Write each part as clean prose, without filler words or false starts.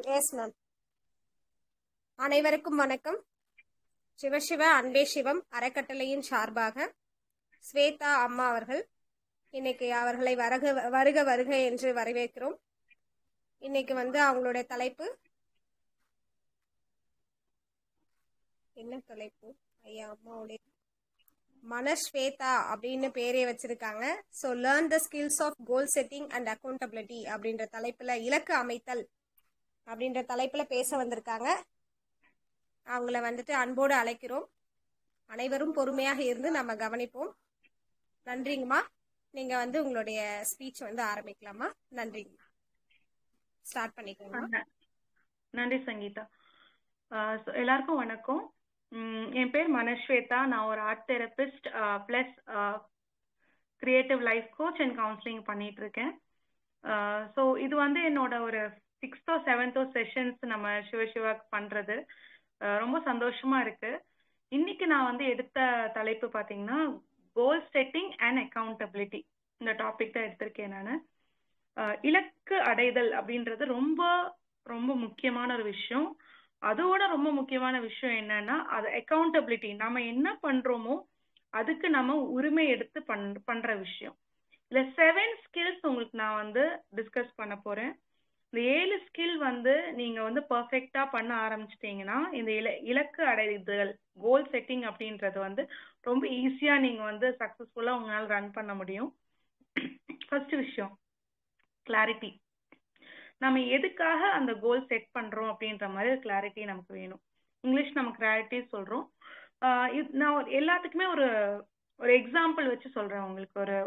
Yes ma'am. அனைவருக்கும் வணக்கம். சிவசிவ அன்பே சிவம் அறக்கட்டளையின் சார்பாக ஸ்வேதா அம்மா அவர்கள் இன்னைக்கு அவர்களை வருக வருக என்று வரவேற்கிறோம். இன்னைக்கு அவங்களுடைய தலைப்பு என்ன தலைப்பு? ஐயா அம்மாவுடைய மனஸ்வேதா அப்படின்னு பேரே வச்சிருக்காங்க. So learn the skills of goal setting and accountability அப்படின்ற தலைப்புல இலக்கு அமைத்தல் அப்படின்ற தலைப்புல பேச வந்திருக்காங்க. அவங்கள அன்போடு அழைக்கிறோம். அனைவரும் பொறுமையாக இருந்து நம்ம கவனிப்போம். நன்றிங்கம்மா. நீங்க உங்களுடைய ஸ்பீச் ஆரம்பிக்கலாமா? நன்றிங்க. ஸ்டார்ட் பண்ணிக்கோங்க. நன்றி சங்கீதா. எல்லாருக்கும் வணக்கம். என் பேர் மனஸ்வேதா. நான் ஒரு art therapist plus creative life coach and counselling பண்ணிட்டு இருக்கேன். ஸோ இது என்னோட ஒரு 6th or 7th செஷன்ஸ் நம்ம சிவசிவாக்கு பண்றது ரொம்ப சந்தோஷமா இருக்கு. இன்னைக்கு நான் எடுத்த தலைப்பு பார்த்தீங்கன்னா கோல் செட்டிங் அண்ட் அக்கௌண்டபிலிட்டி. இந்த டாபிக் தான் எடுத்திருக்கேன் நான். இலக்கு அடைதல் அப்படின்றது ரொம்ப ரொம்ப முக்கியமான ஒரு விஷயம். அதோட ரொம்ப முக்கியமான விஷயம் என்னன்னா அது அக்கௌண்டபிலிட்டி. நம்ம என்ன பண்றோமோ அதுக்கு நம்ம உரிமை எடுத்து பண்ற விஷயம். இல்ல 7 ஸ்கில்ஸ் உங்களுக்கு நான் டிஸ்கஸ் பண்ண போறேன். இந்த 7 ஸ்கில் நீங்க பெர்ஃபெக்டா பண்ண ஆரம்பிச்சிட்டீங்கன்னா இந்த இலக்கு அடைதல் கோல் செட்டிங் அப்படின்றது ரொம்ப ஈஸியா நீங்க சக்சஸ்ஃபுல்லா உங்களால ரன் பண்ண முடியும். ஃபர்ஸ்ட் விஷயம் கிளாரிட்டி. நம்ம எதுக்காக அந்த கோல் செட் பண்றோம் அப்படின்ற மாதிரி கிளாரிட்டி நமக்கு வேணும். இங்கிலீஷ் நம்ம கிளாரிட்டி சொல்றோம். நான் எல்லாத்துக்குமே ஒரு எக்ஸாம்பிள் வச்சு சொல்றேன் உங்களுக்கு.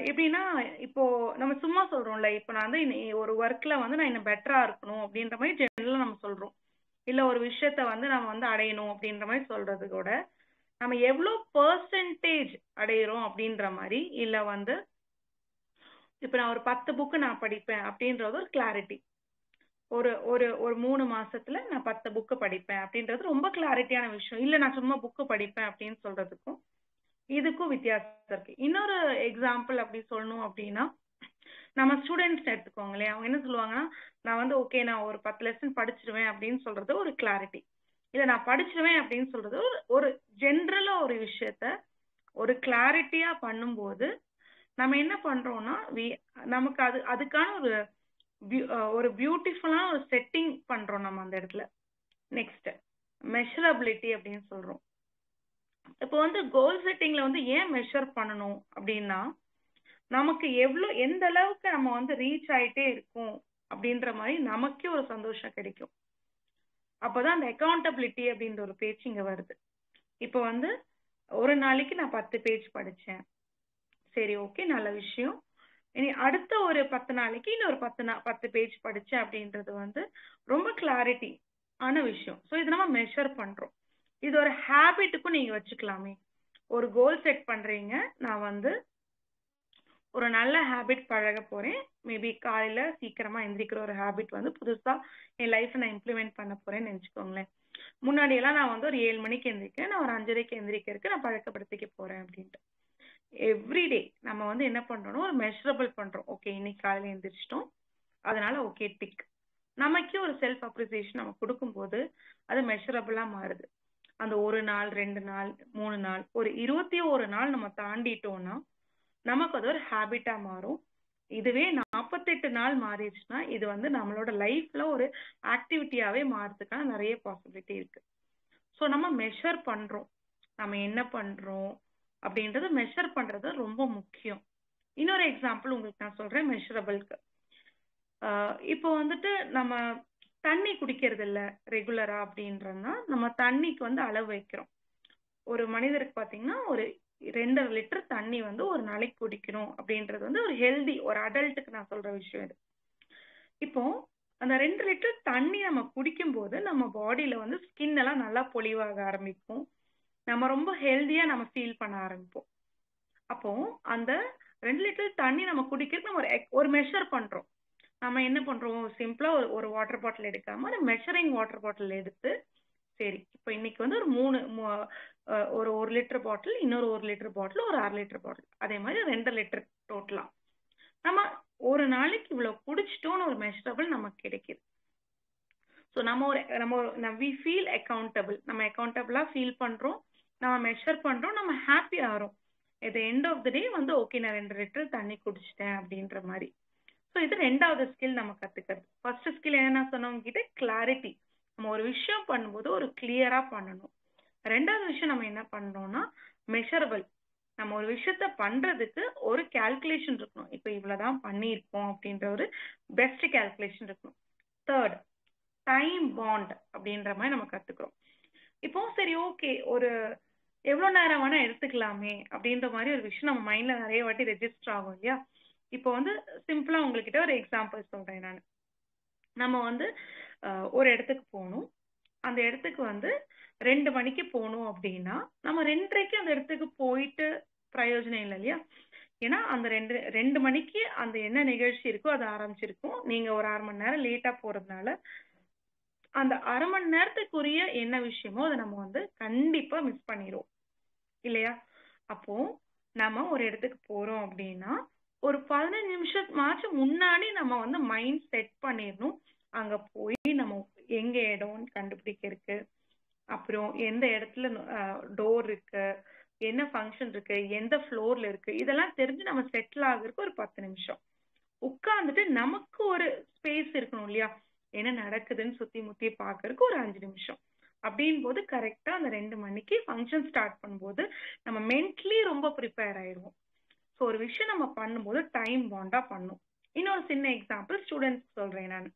எப்படின்னா இப்போ நம்ம சும்மா சொல்றோம்ல, இப்போ நான் ஒரு ஒர்க்ல நான் இன்னும் பெட்டரா இருக்கணும் அப்படின்ற மாதிரி ஜெனரலா நம்ம சொல்றோம். இல்ல ஒரு விஷயத்த நம்ம அடையணும் அப்படின்ற மாதிரி சொல்றது கூட நம்ம எவ்வளவு பெர்சன்டேஜ் அடையிறோம் அப்படின்ற மாதிரி. இல்ல இப்ப நான் ஒரு 10 புக்கு நான் படிப்பேன் அப்படின்றது ஒரு கிளாரிட்டி. ஒரு ஒரு ஒரு 3 மாசத்துல நான் 10 புக்கு படிப்பேன் அப்படின்றது ரொம்ப கிளாரிட்டியான விஷயம். இல்ல நான் சும்மா புக்கு படிப்பேன் அப்படின்னு சொல்றதுக்கும் இதுக்கும் வித்தியாசம் இருக்கு. இன்னொரு எக்ஸாம்பிள் அப்படி சொல்லணும் அப்படின்னா நம்ம ஸ்டூடெண்ட்ஸ் எடுத்துக்கோங்களேன். அவங்க என்ன சொல்லுவாங்கன்னா நான் ஓகே நான் ஒரு 10 லெசன் படிச்சிருவேன் அப்படின்னு சொல்றது ஒரு கிளாரிட்டி. இல்ல நான் படிச்சிருவேன் அப்படின்னு சொல்றது ஒரு ஜென்ரலா ஒரு விஷயத்த ஒரு கிளாரிட்டியா பண்ணும்போது நம்ம என்ன பண்றோம்னா நமக்கு அதுக்கான ஒரு பியூட்டிஃபுல்லான ஒரு செட்டிங் பண்றோம் நம்ம அந்த இடத்துல. நெக்ஸ்ட் மெஷரபிலிட்டி அப்படின்னு சொல்றோம். இப்போ கோல் செட்டிங்ல ஏன் மெஷர் பண்ணணும் அப்படின்னா நமக்கு எந்த அளவுக்கு நம்ம ரீச் ஆயிட்டே இருக்கும் அப்படின்ற மாதிரி நமக்கே ஒரு சந்தோஷம் கிடைக்கும். அப்பதான் அந்த அக்கௌண்டபிலிட்டி அப்படின்ற ஒரு பேச்சு இங்க வருது. இப்போ ஒரு நாளைக்கு நான் 10 பேஜ் படிச்சேன், சரி ஓகே நல்ல விஷயம். இனி அடுத்த ஒரு 10 நாளைக்கு இன்னொரு 10 பேஜ் படிச்சேன் அப்படின்றது ரொம்ப கிளாரிட்டி ஆன விஷயம். ஸோ இது நம்ம மெஷர் பண்றோம். இது ஒரு ஹேபிட்டுக்கும் நீங்க வச்சுக்கலாமே. ஒரு கோல் செட் பண்றீங்க, நான் ஒரு நல்ல ஹேபிட் பழக போறேன். மேபி காலையில சீக்கிரமா எந்திரிக்கிற ஒரு ஹேபிட் புதுசா என் லைஃப்ல நான் இம்ப்ளிமெண்ட் பண்ண போறேன்னு நினைச்சுக்கோங்களேன். முன்னாடி எல்லாம் நான் ஒரு 7 மணிக்கு எந்திரிக்கிறேன், நான் ஒரு 5:30க்கு எந்திரிக்கிறதுக்கு நான் பழக்கப்படுத்திக்க போறேன் அப்படின்ட்டு. எவ்ரிடே நம்ம என்ன பண்றோம், ஒரு மெஷரபிள் பண்றோம். ஓகே இன்னைக்கு காலையில எந்திரிச்சிட்டோம், அதனால ஓகே டிக். நமக்கே ஒரு செல்ஃப் அப்ரிசியேஷன் நம்ம கொடுக்கும்போது அது மெஷரபிளா மாறுது. அந்த 1 நாள் 2 நாள் 3 நாள் ஒரு 21 நாள் நம்ம தாண்டிட்டோம்னா நமக்கு அது ஒரு ஹேபிட்டா மாறும். இதுவே 48 நாள் மாறிடுச்சுன்னா இது நம்மளோட லைஃப்ல ஒரு ஆக்டிவிட்டியாவே மாறதுக்கான நிறைய பாசிபிலிட்டி இருக்கு. ஸோ நம்ம மெஷர் பண்றோம், நம்ம என்ன பண்றோம் அப்படின்றது மெஷர் பண்றது ரொம்ப முக்கியம். இன்னொரு எக்ஸாம்பிள் உங்களுக்கு நான் சொல்றேன் மெஷரபிள்க்கு. இப்போ நம்ம தண்ணி குடிக்கிறது இல்ல ரெகுலரா அப்படின்றதுனா நம்ம தண்ணிக்கு அளவு வைக்கிறோம். ஒரு மனிதருக்கு பாத்தீங்கன்னா ஒரு 2.5 லிட்டர் தண்ணி ஒரு நாளைக்கு குடிக்கணும் அப்படின்றது ஒரு ஹெல்தி ஒரு அடல்ட்டுக்கு நான் சொல்ற விஷயம் இது. இப்போ அந்த 2 லிட்டர் தண்ணி நம்ம குடிக்கும் போது நம்ம பாடியில ஸ்கின் எல்லாம் நல்லா பொலிவாக ஆரம்பிக்கும். நம்ம ரொம்ப ஹெல்தியா நம்ம ஃபீல் பண்ண ஆரம்பிப்போம். அப்போ அந்த 2 லிட்டர் தண்ணி நம்ம குடிக்கிறது நம்ம ஒரு மெஷர் பண்றோம். நம்ம என்ன பண்றோம், சிம்பிளா ஒரு வாட்டர் பாட்டில் எடுக்காம ஒரு மெஷரிங் வாட்டர் பாட்டில் எடுத்து, சரி இப்போ இன்னைக்கு ஒரு 1 லிட்டர் பாட்டில், இன்னொரு 1 லிட்டர் பாட்டில், ஒரு 1/2 லிட்டர் பாட்டில், அதே மாதிரி 2 லிட்டர் டோட்டலா நம்ம ஒரு நாளைக்கு இவ்வளவு குடிச்சிட்டோம்னு ஒரு மெஷரபிள் நமக்கு கிடைக்குது. ஸோ நம்ம வி ஃபீல் அக்கௌண்டபிள், நம்ம அக்கௌண்டபிளா ஃபீல் பண்றோம், நம்ம மெஷர் பண்றோம், நம்ம ஹாப்பி ஆகிறோம். இது எண்ட் ஆஃப் த டே வந்து ஓகே நான் 2 லிட்டர் தண்ணி குடிச்சிட்டேன் அப்படின்ற மாதிரி. ஸோ இது 2வது ஸ்கில் நம்ம கத்துக்கிறது. ஃபர்ஸ்ட் ஸ்கில் என்ன சொன்னவங்க கிட்ட கிளாரிட்டி, நம்ம ஒரு விஷயம் பண்ணும்போது ஒரு கிளியரா பண்ணணும். 2வது விஷயம் நம்ம என்ன பண்றோம்னா மெஷரபிள், நம்ம ஒரு விஷயத்த பண்றதுக்கு ஒரு கால்குலேஷன் இருக்கணும். இப்போ இவ்வளவுதான் பண்ணியிருக்கோம் அப்படின்ற ஒரு பெஸ்ட் கால்குலேஷன் இருக்கணும். தேர்ட் டைம் பாண்ட் அப்படின்ற மாதிரி நம்ம கத்துக்கிறோம். இப்போ சரி ஓகே ஒரு எவ்வளவு நேரம் வேணா எடுத்துக்கலாமே அப்படின்ற மாதிரி ஒரு விஷயம் நம்ம மைண்ட்ல நிறைய வாட்டி ரெஜிஸ்டர் ஆகும் இல்லையா. இப்போ வந்து சிம்பிளா உங்ககிட்ட ஒரு எக்ஸாம்பிள் சொல்றேன் நான். நம்ம வந்து ஒரு இடத்துக்கு போகணும், அந்த இடத்துக்கு வந்து 2 மணிக்கு போகணும் அப்படின்னா நம்ம 2:30க்கு அந்த இடத்துக்கு போயிட்டு பிரயோஜனம் இல்லை இல்லையா. ஏன்னா அந்த 2 மணிக்கு அந்த என்ன நிகழ்ச்சி இருக்கோ அது ஆரம்பிச்சிருக்கும். நீங்க ஒரு 1/2 மணி நேரம் லேட்டா போறதுனால அந்த 1/2 மணி நேரத்துக்குரிய என்ன விஷயமோ அதை நம்ம வந்து கண்டிப்பா மிஸ் பண்ணிடுவோம் இல்லையா. அப்போ நம்ம ஒரு இடத்துக்கு போறோம் அப்படின்னா ஒரு 15 நிமிஷமாச்சும் முன்னாடி நம்ம வந்து மைண்ட் செட் பண்ணிடணும். அங்க போய் நம்ம எங்க இடம் கண்டுபிடிக்க இருக்கு, அப்புறம் எந்த இடத்துல டோர் இருக்கு, என்ன ஃபங்க்ஷன் இருக்கு, எந்த ஃப்ளோர்ல இருக்கு, இதெல்லாம் தெரிஞ்சு நம்ம செட்டில் ஆகுறதுக்கு ஒரு 10 நிமிஷம் உட்கார்ந்துட்டு நமக்கு ஒரு ஸ்பேஸ் இருக்கணும் இல்லையா. என்ன நடக்குதுன்னு சுத்தி முத்தி பாக்குறதுக்கு ஒரு 5 நிமிஷம் அப்படின் போது கரெக்டா அந்த 2 மணிக்கு ஃபங்க்ஷன் ஸ்டார்ட் பண்ணும்போது நம்ம மென்டலி ரொம்ப ப்ரிப்பேர் ஆயிடுவோம். ஸோ ஒரு விஷயம் நம்ம பண்ணும்போது டைம் பாண்டா பண்ணும். இன்னொரு சின்ன எக்ஸாம்பிள் ஸ்டூடெண்ட்ஸ் சொல்றேன் நான்.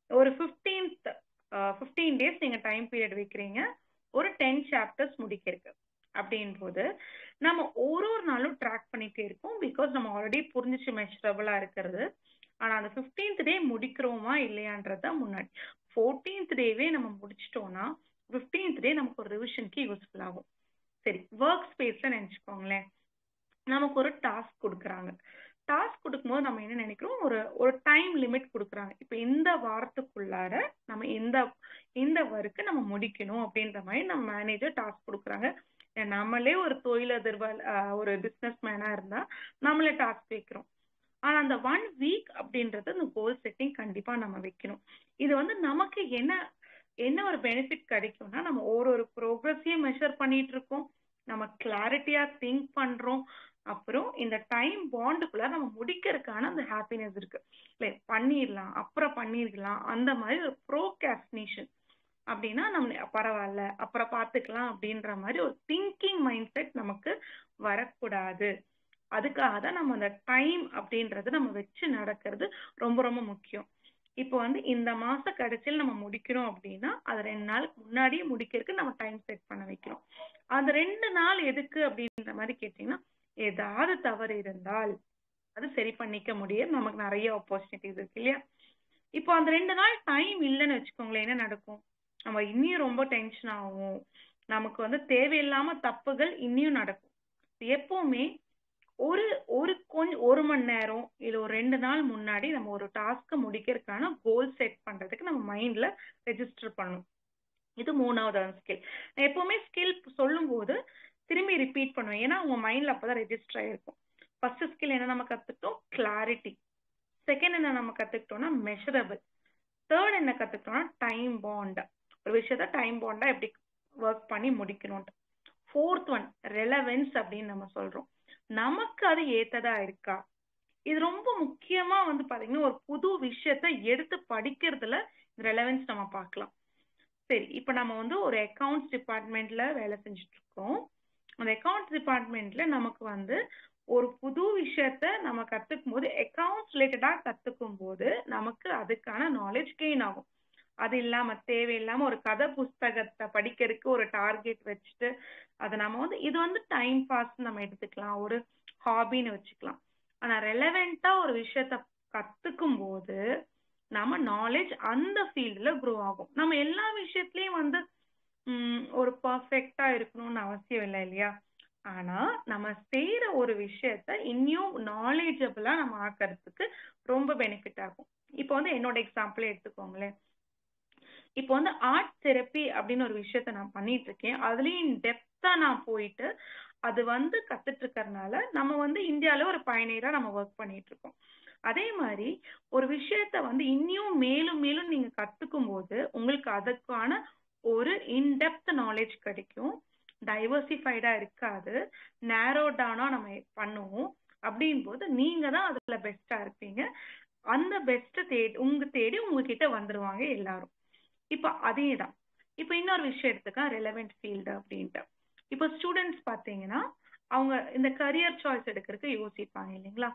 ஒரு 15 டேஸ் நீங்க டைம் பீரியட் வைக்கிறீங்க ஒரு 10 சாப்டர்ஸ் முடிக்க இருக்கு அப்படின் போது நம்ம ஒரு நாளும் ட்ராக் பண்ணிட்டே இருக்கோம். பிகாஸ் நம்ம ஆல்ரெடி புரிஞ்சிச்சு மெஷரபிளா இருக்கிறது. ஆனா அந்த 15th டே முடிக்கிறோமா இல்லையான்றத முன்னாடி 14th டேவே நம்ம முடிச்சிட்டோம்னா 15th டே நமக்கு ஒரு ரிவிஷனுக்கு யூஸ்ஃபுல் ஆகும். சரி ஒர்க் ஸ்பேஸ்ல நினைச்சுக்கோங்களேன், நமக்கு ஒரு டாஸ்க் கொடுக்குறாங்க. டாஸ்க் கொடுக்கும்போது நம்ம என்ன நினைக்கிறோம், ஒரு டைம் லிமிட் கொடுக்குறாங்க. இப்போ இந்த வாரத்துக்குள்ளார நம்ம இந்த ஒர்க்கு நம்ம முடிக்கணும் அப்படின்ற மாதிரி நம்ம மேனேஜர் டாஸ்க் கொடுக்குறாங்க. நம்மளே ஒரு தொழிலதிர்வால் ஒரு பிசினஸ் மேனா இருந்தா நம்மளே டாஸ்க் வைக்கிறோம். ஆனா அந்த 1 வீக் அப்படின்றது அந்த கோல் செட்டிங் கண்டிப்பா நம்ம வைக்கணும். இது வந்து நமக்கு என்ன ஒரு பெனிஃபிட் கிடைக்கும்னா நம்ம ஒரு ப்ரோக்ரஸையும் மெஷர் பண்ணிட்டு இருக்கோம், நம்ம கிளாரிட்டியா திங்க் பண்றோம், அப்புறம் இந்த டைம் பாண்டுக்குள்ள நம்ம முடிக்கிறதுக்கான அந்த ஹாப்பினஸ் இருக்கு. பண்ணிடலாம் அப்புறம் பண்ணிருக்கலாம் அந்த மாதிரி ஒரு ப்ரோகாஸ்டினேஷன் அப்படின்னா நம்ம பரவாயில்ல அப்புறம் பார்த்துக்கலாம் அப்படின்ற மாதிரி ஒரு திங்கிங் மைண்ட் செட் நமக்கு வரக்கூடாது. அதுக்காக தான் நம்ம அந்த டைம் அப்படின்றது நம்ம வச்சு நடக்கிறது ரொம்ப ரொம்ப முக்கியம். இப்போ வந்து இந்த மாச கடைசியில் நம்ம முடிக்கிறோம் அப்படின்னா அது 2 நாளுக்கு முன்னாடியே முடிக்கிறதுக்கு நம்ம டைம் செட் பண்ண வைக்கிறோம். அந்த 2 நாள் எதுக்கு அப்படின்ற மாதிரி கேட்டீங்கன்னா ஏதாவது தவறு இருந்தால் அது சரி பண்ணிக்க முடியும். நமக்கு நிறைய ஆப்பர்ச்சுனிட்டிஸ் இருக்கு இல்லையா. இப்போ அந்த 2 நாள் டைம் இல்லைன்னு வச்சுக்கோங்களேன், என்ன நடக்கும், நம்ம இன்னும் ரொம்ப டென்ஷன் ஆகும், நமக்கு வந்து தேவையில்லாம தப்புகள் இன்னும் நடக்கும். எப்பவுமே ஒரு மணி நேரம் இல்ல ஒரு 2 நாள் முன்னாடி நம்ம ஒரு டாஸ்க் முடிக்கிறதுக்கான கோல் செட் பண்றதுக்கு நம்ம மைண்ட்ல ரெஜிஸ்டர் பண்ணணும். இது 3வது ஸ்கில். எப்பவுமே ஸ்கில் சொல்லும் போது திரும்பி ரிப்பீட் பண்ணுவேன், ஏன்னா உங்க மைண்ட்ல அப்பதான் ரெஜிஸ்டர் ஆயிருக்கும். ஃபர்ஸ்ட் ஸ்கில் என்ன நம்ம கத்துக்கிட்டோம், கிளாரிட்டி. செகண்ட் என்ன நம்ம கத்துக்கிட்டோம்னா மெஷரபிள். தேர்ட் என்ன கத்துக்கிட்டோம்னா டைம் பாண்ட், ஒரு விஷயத்த டைம் பாண்டா எப்படி ஒர்க் பண்ணி முடிக்கணும். ஃபோர்த் ஒன் ரெலவென்ஸ் அப்படின்னு நம்ம சொல்றோம், நமக்கு அது ஏத்ததா இருக்கா. இது ரொம்ப முக்கியமா வந்து பாத்தீங்கன்னா ஒரு புது விஷயத்த எடுத்து படிக்கிறதுல ரெலவென்ஸ் நம்ம பார்க்கலாம். சரி இப்போ நம்ம வந்து ஒரு அக்கவுண்ட்ஸ் டிபார்ட்மெண்ட்ல வேலை செஞ்சுட்டு இருக்கோம். அந்த அக்கவுண்ட்ஸ் டிபார்ட்மெண்ட்ல நமக்கு வந்து ஒரு புது விஷயத்த நம்ம கத்துக்கும் போது அக்கவுண்ட்ஸ் ரிலேட்டடா கத்துக்கும் போது நமக்கு அதுக்கான நாலேஜ் கெயின் ஆகும். அது இல்லாம தேவையில்லாம ஒரு கதை புஸ்தகத்தை படிக்கிறதுக்கு ஒரு டார்கெட் வச்சுட்டு அதை நம்ம வந்து இது வந்து டைம் பாஸ் நம்ம எடுத்துக்கலாம், ஒரு ஹாபின்னு வச்சுக்கலாம். ஆனா ரெலவெண்டா ஒரு விஷயத்த கத்துக்கும் போது நம்ம நாலேஜ் அந்த ஃபீல்ட்ல க்ரோ ஆகும். நம்ம எல்லா விஷயத்துலயும் வந்து ஒரு பர்ஃபெக்டா இருக்கணும்னு அவசியம் இல்லை இல்லையா. ஆனா நம்ம செய்யற ஒரு விஷயத்த இன்னும் நாலேஜபிளா நம்ம ஆக்கிறதுக்கு ரொம்ப பெனிஃபிட் ஆகும். இப்போ வந்து என்னோட எக்ஸாம்பிள் எடுத்துக்கோங்களேன். இப்போ வந்து ஆர்ட் தெரப்பி அப்படின்னு ஒரு விஷயத்த நான் பண்ணிட்டு இருக்கேன். அதுலயும் டெப்தா நான் போயிட்டு அது வந்து கத்துட்டு இருக்கறனால நம்ம வந்து இந்தியால ஒரு பயணியரா நம்ம ஒர்க் பண்ணிட்டு இருக்கோம். அதே மாதிரி ஒரு விஷயத்த வந்து இன்னும் மேலும் மேலும் நீங்க கத்துக்கும் போது உங்களுக்கு அதுக்கான ஒரு இன்டெப்த் நாலேஜ் கிடைக்கும். டைவர்சிஃபைடா இருக்காது, நேரோ டவுனா நம்ம பண்ணுவோம். அப்படின் போது நீங்க தான் அதுல பெஸ்டா இருப்பீங்க. அந்த பெஸ்ட்டை தேடி உங்ககிட்ட வந்துருவாங்க எல்லாரும். இப்போ அதே தான். இப்போ இன்னொரு விஷயம் எடுத்துக்கலாம், ரெலவெண்ட் ஃபீல்டு அப்படின்ட்டு. இப்போ ஸ்டூடெண்ட்ஸ் பார்த்தீங்கன்னா அவங்க இந்த கரியர் சாய்ஸ் எடுக்கிறதுக்கு யோசிப்பாங்க இல்லைங்களா?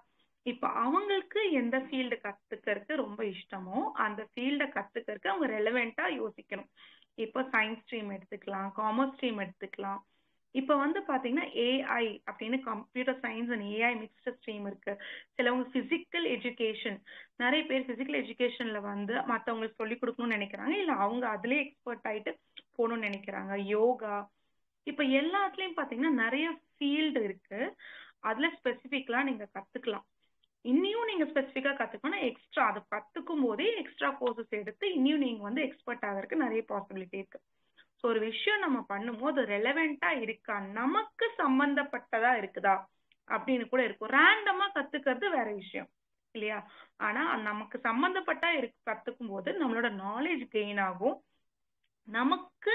இப்போ அவங்களுக்கு எந்த ஃபீல்டு கத்துக்கிறதுக்கு ரொம்ப இஷ்டமோ அந்த ஃபீல்டை கத்துக்கிறதுக்கு அவங்க ரெலவெண்டா யோசிக்கணும். இப்போ சயின்ஸ் ஸ்ட்ரீம் எடுத்துக்கலாம், காமர்ஸ் ஸ்ட்ரீம் எடுத்துக்கலாம். இப்போ வந்து பார்த்தீங்கன்னா ஏஐ அப்படின்னு computer science and AI mixed stream இருக்கு. சிலவங்க ஃபிசிக்கல் எஜுகேஷன், நிறைய பேர் ஃபிசிக்கல் எஜுகேஷன்ல வந்து மற்றவங்களுக்கு சொல்லிக் கொடுக்கணும்னு நினைக்கிறாங்க, இல்லை அவங்க அதுலேயே எக்ஸ்பர்ட் ஆயிட்டு போகணும்னு நினைக்கிறாங்க. யோகா, இப்போ எல்லாத்துலேயும் பார்த்தீங்கன்னா நிறைய ஃபீல்டு இருக்கு. அதுல ஸ்பெசிஃபிக்கலா நீங்க கத்துக்கலாம். இன்னியும் நீங்க ஸ்பெசிஃபிக்கா கத்துக்கணும், எக்ஸ்ட்ரா அதை கத்துக்கும் போதே எக்ஸ்ட்ரா கோர்சஸ் எடுத்து இன்னியும் நீங்க வந்து எக்ஸ்பர்ட் ஆகிறதுக்கு நிறைய பாசிபிலிட்டி இருக்கு. ஸோ ஒரு விஷயம் நம்ம பண்ணும்போது ரெலவெண்டா இருக்கா, நமக்கு சம்பந்தப்பட்டதா இருக்குதா அப்படின்னு கூட இருக்கும். ரேண்டமா கத்துக்கிறது வேற விஷயம் இல்லையா? ஆனா நமக்கு சம்பந்தப்பட்டா கத்துக்கும் போது நம்மளோட நாலேஜ் கெயின் ஆகும். நமக்கு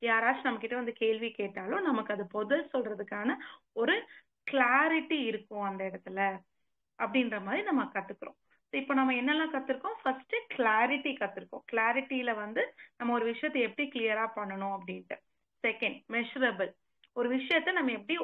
யாராச்சும் நம்ம கிட்ட வந்து கேள்வி கேட்டாலும் நமக்கு அது பதில் சொல்றதுக்கான ஒரு கிளாரிட்டி இருக்கும் அந்த இடத்துல, அப்படின்ற மாதிரி நம்ம கத்துக்கிறோம். இப்போ நம்ம என்னெல்லாம் கத்துருக்கோம்? First clarity கத்துருக்கோம். கிளாரிட்டியில வந்து நம்ம ஒரு விஷயத்தை எப்படி கிளியரா பண்ணணும் அப்படின்ட்டு. செகண்ட் மெஷரபிள், ஒரு விஷயத்த நம்ம எப்படி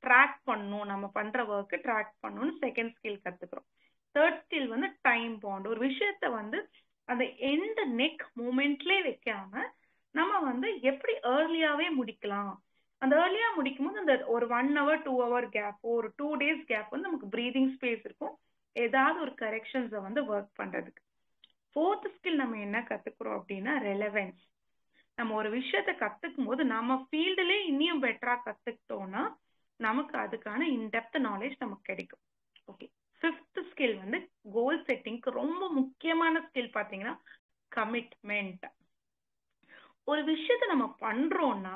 ட்ராக் பண்ணணும், நம்ம பண்ற ஒர்க்கு ட்ராக் பண்ணணும்னு செகண்ட் ஸ்கில் கத்துக்கிறோம். தேர்ட் ஸ்கில் வந்து டைம் பாண்ட், ஒரு விஷயத்த வந்து அந்த எண்ட் நெக் மூமெண்ட்லேயே வைக்காம நம்ம வந்து எப்படி ஏர்லியாவே முடிக்கலாம். அந்த ஏர்லியா முடிக்கும் போது அந்த ஒரு 1 hour 2 hour கேப், ஒரு 2 days கேப் வந்து நமக்கு பிரீதிங் ஸ்பேஸ் இருக்கும், ஏதாவது ஒரு கரெக்ஷன்ஸை வந்து ஒர்க் பண்றதுக்கு. ஃபோர்த் ஸ்கில் நம்ம என்ன கத்துக்கிறோம் அப்படின்னா ரெலவென்ஸ். நம்ம ஒரு விஷயத்த கத்துக்கும் போது நம்ம ஃபீல்டுலேயே இன்னும் பெட்டரா கத்துக்கிட்டோம்னா நமக்கு அதுக்கான இன்டெப்த் நாலேஜ் நமக்கு கிடைக்கும். ஓகே, ஃபிஃப்த் ஸ்கில் வந்து கோல் செட்டிங்க்கு ரொம்ப முக்கியமான ஸ்கில் பார்த்தீங்கன்னா கமிட்மெண்ட். ஒரு விஷயத்த நம்ம பண்றோம்னா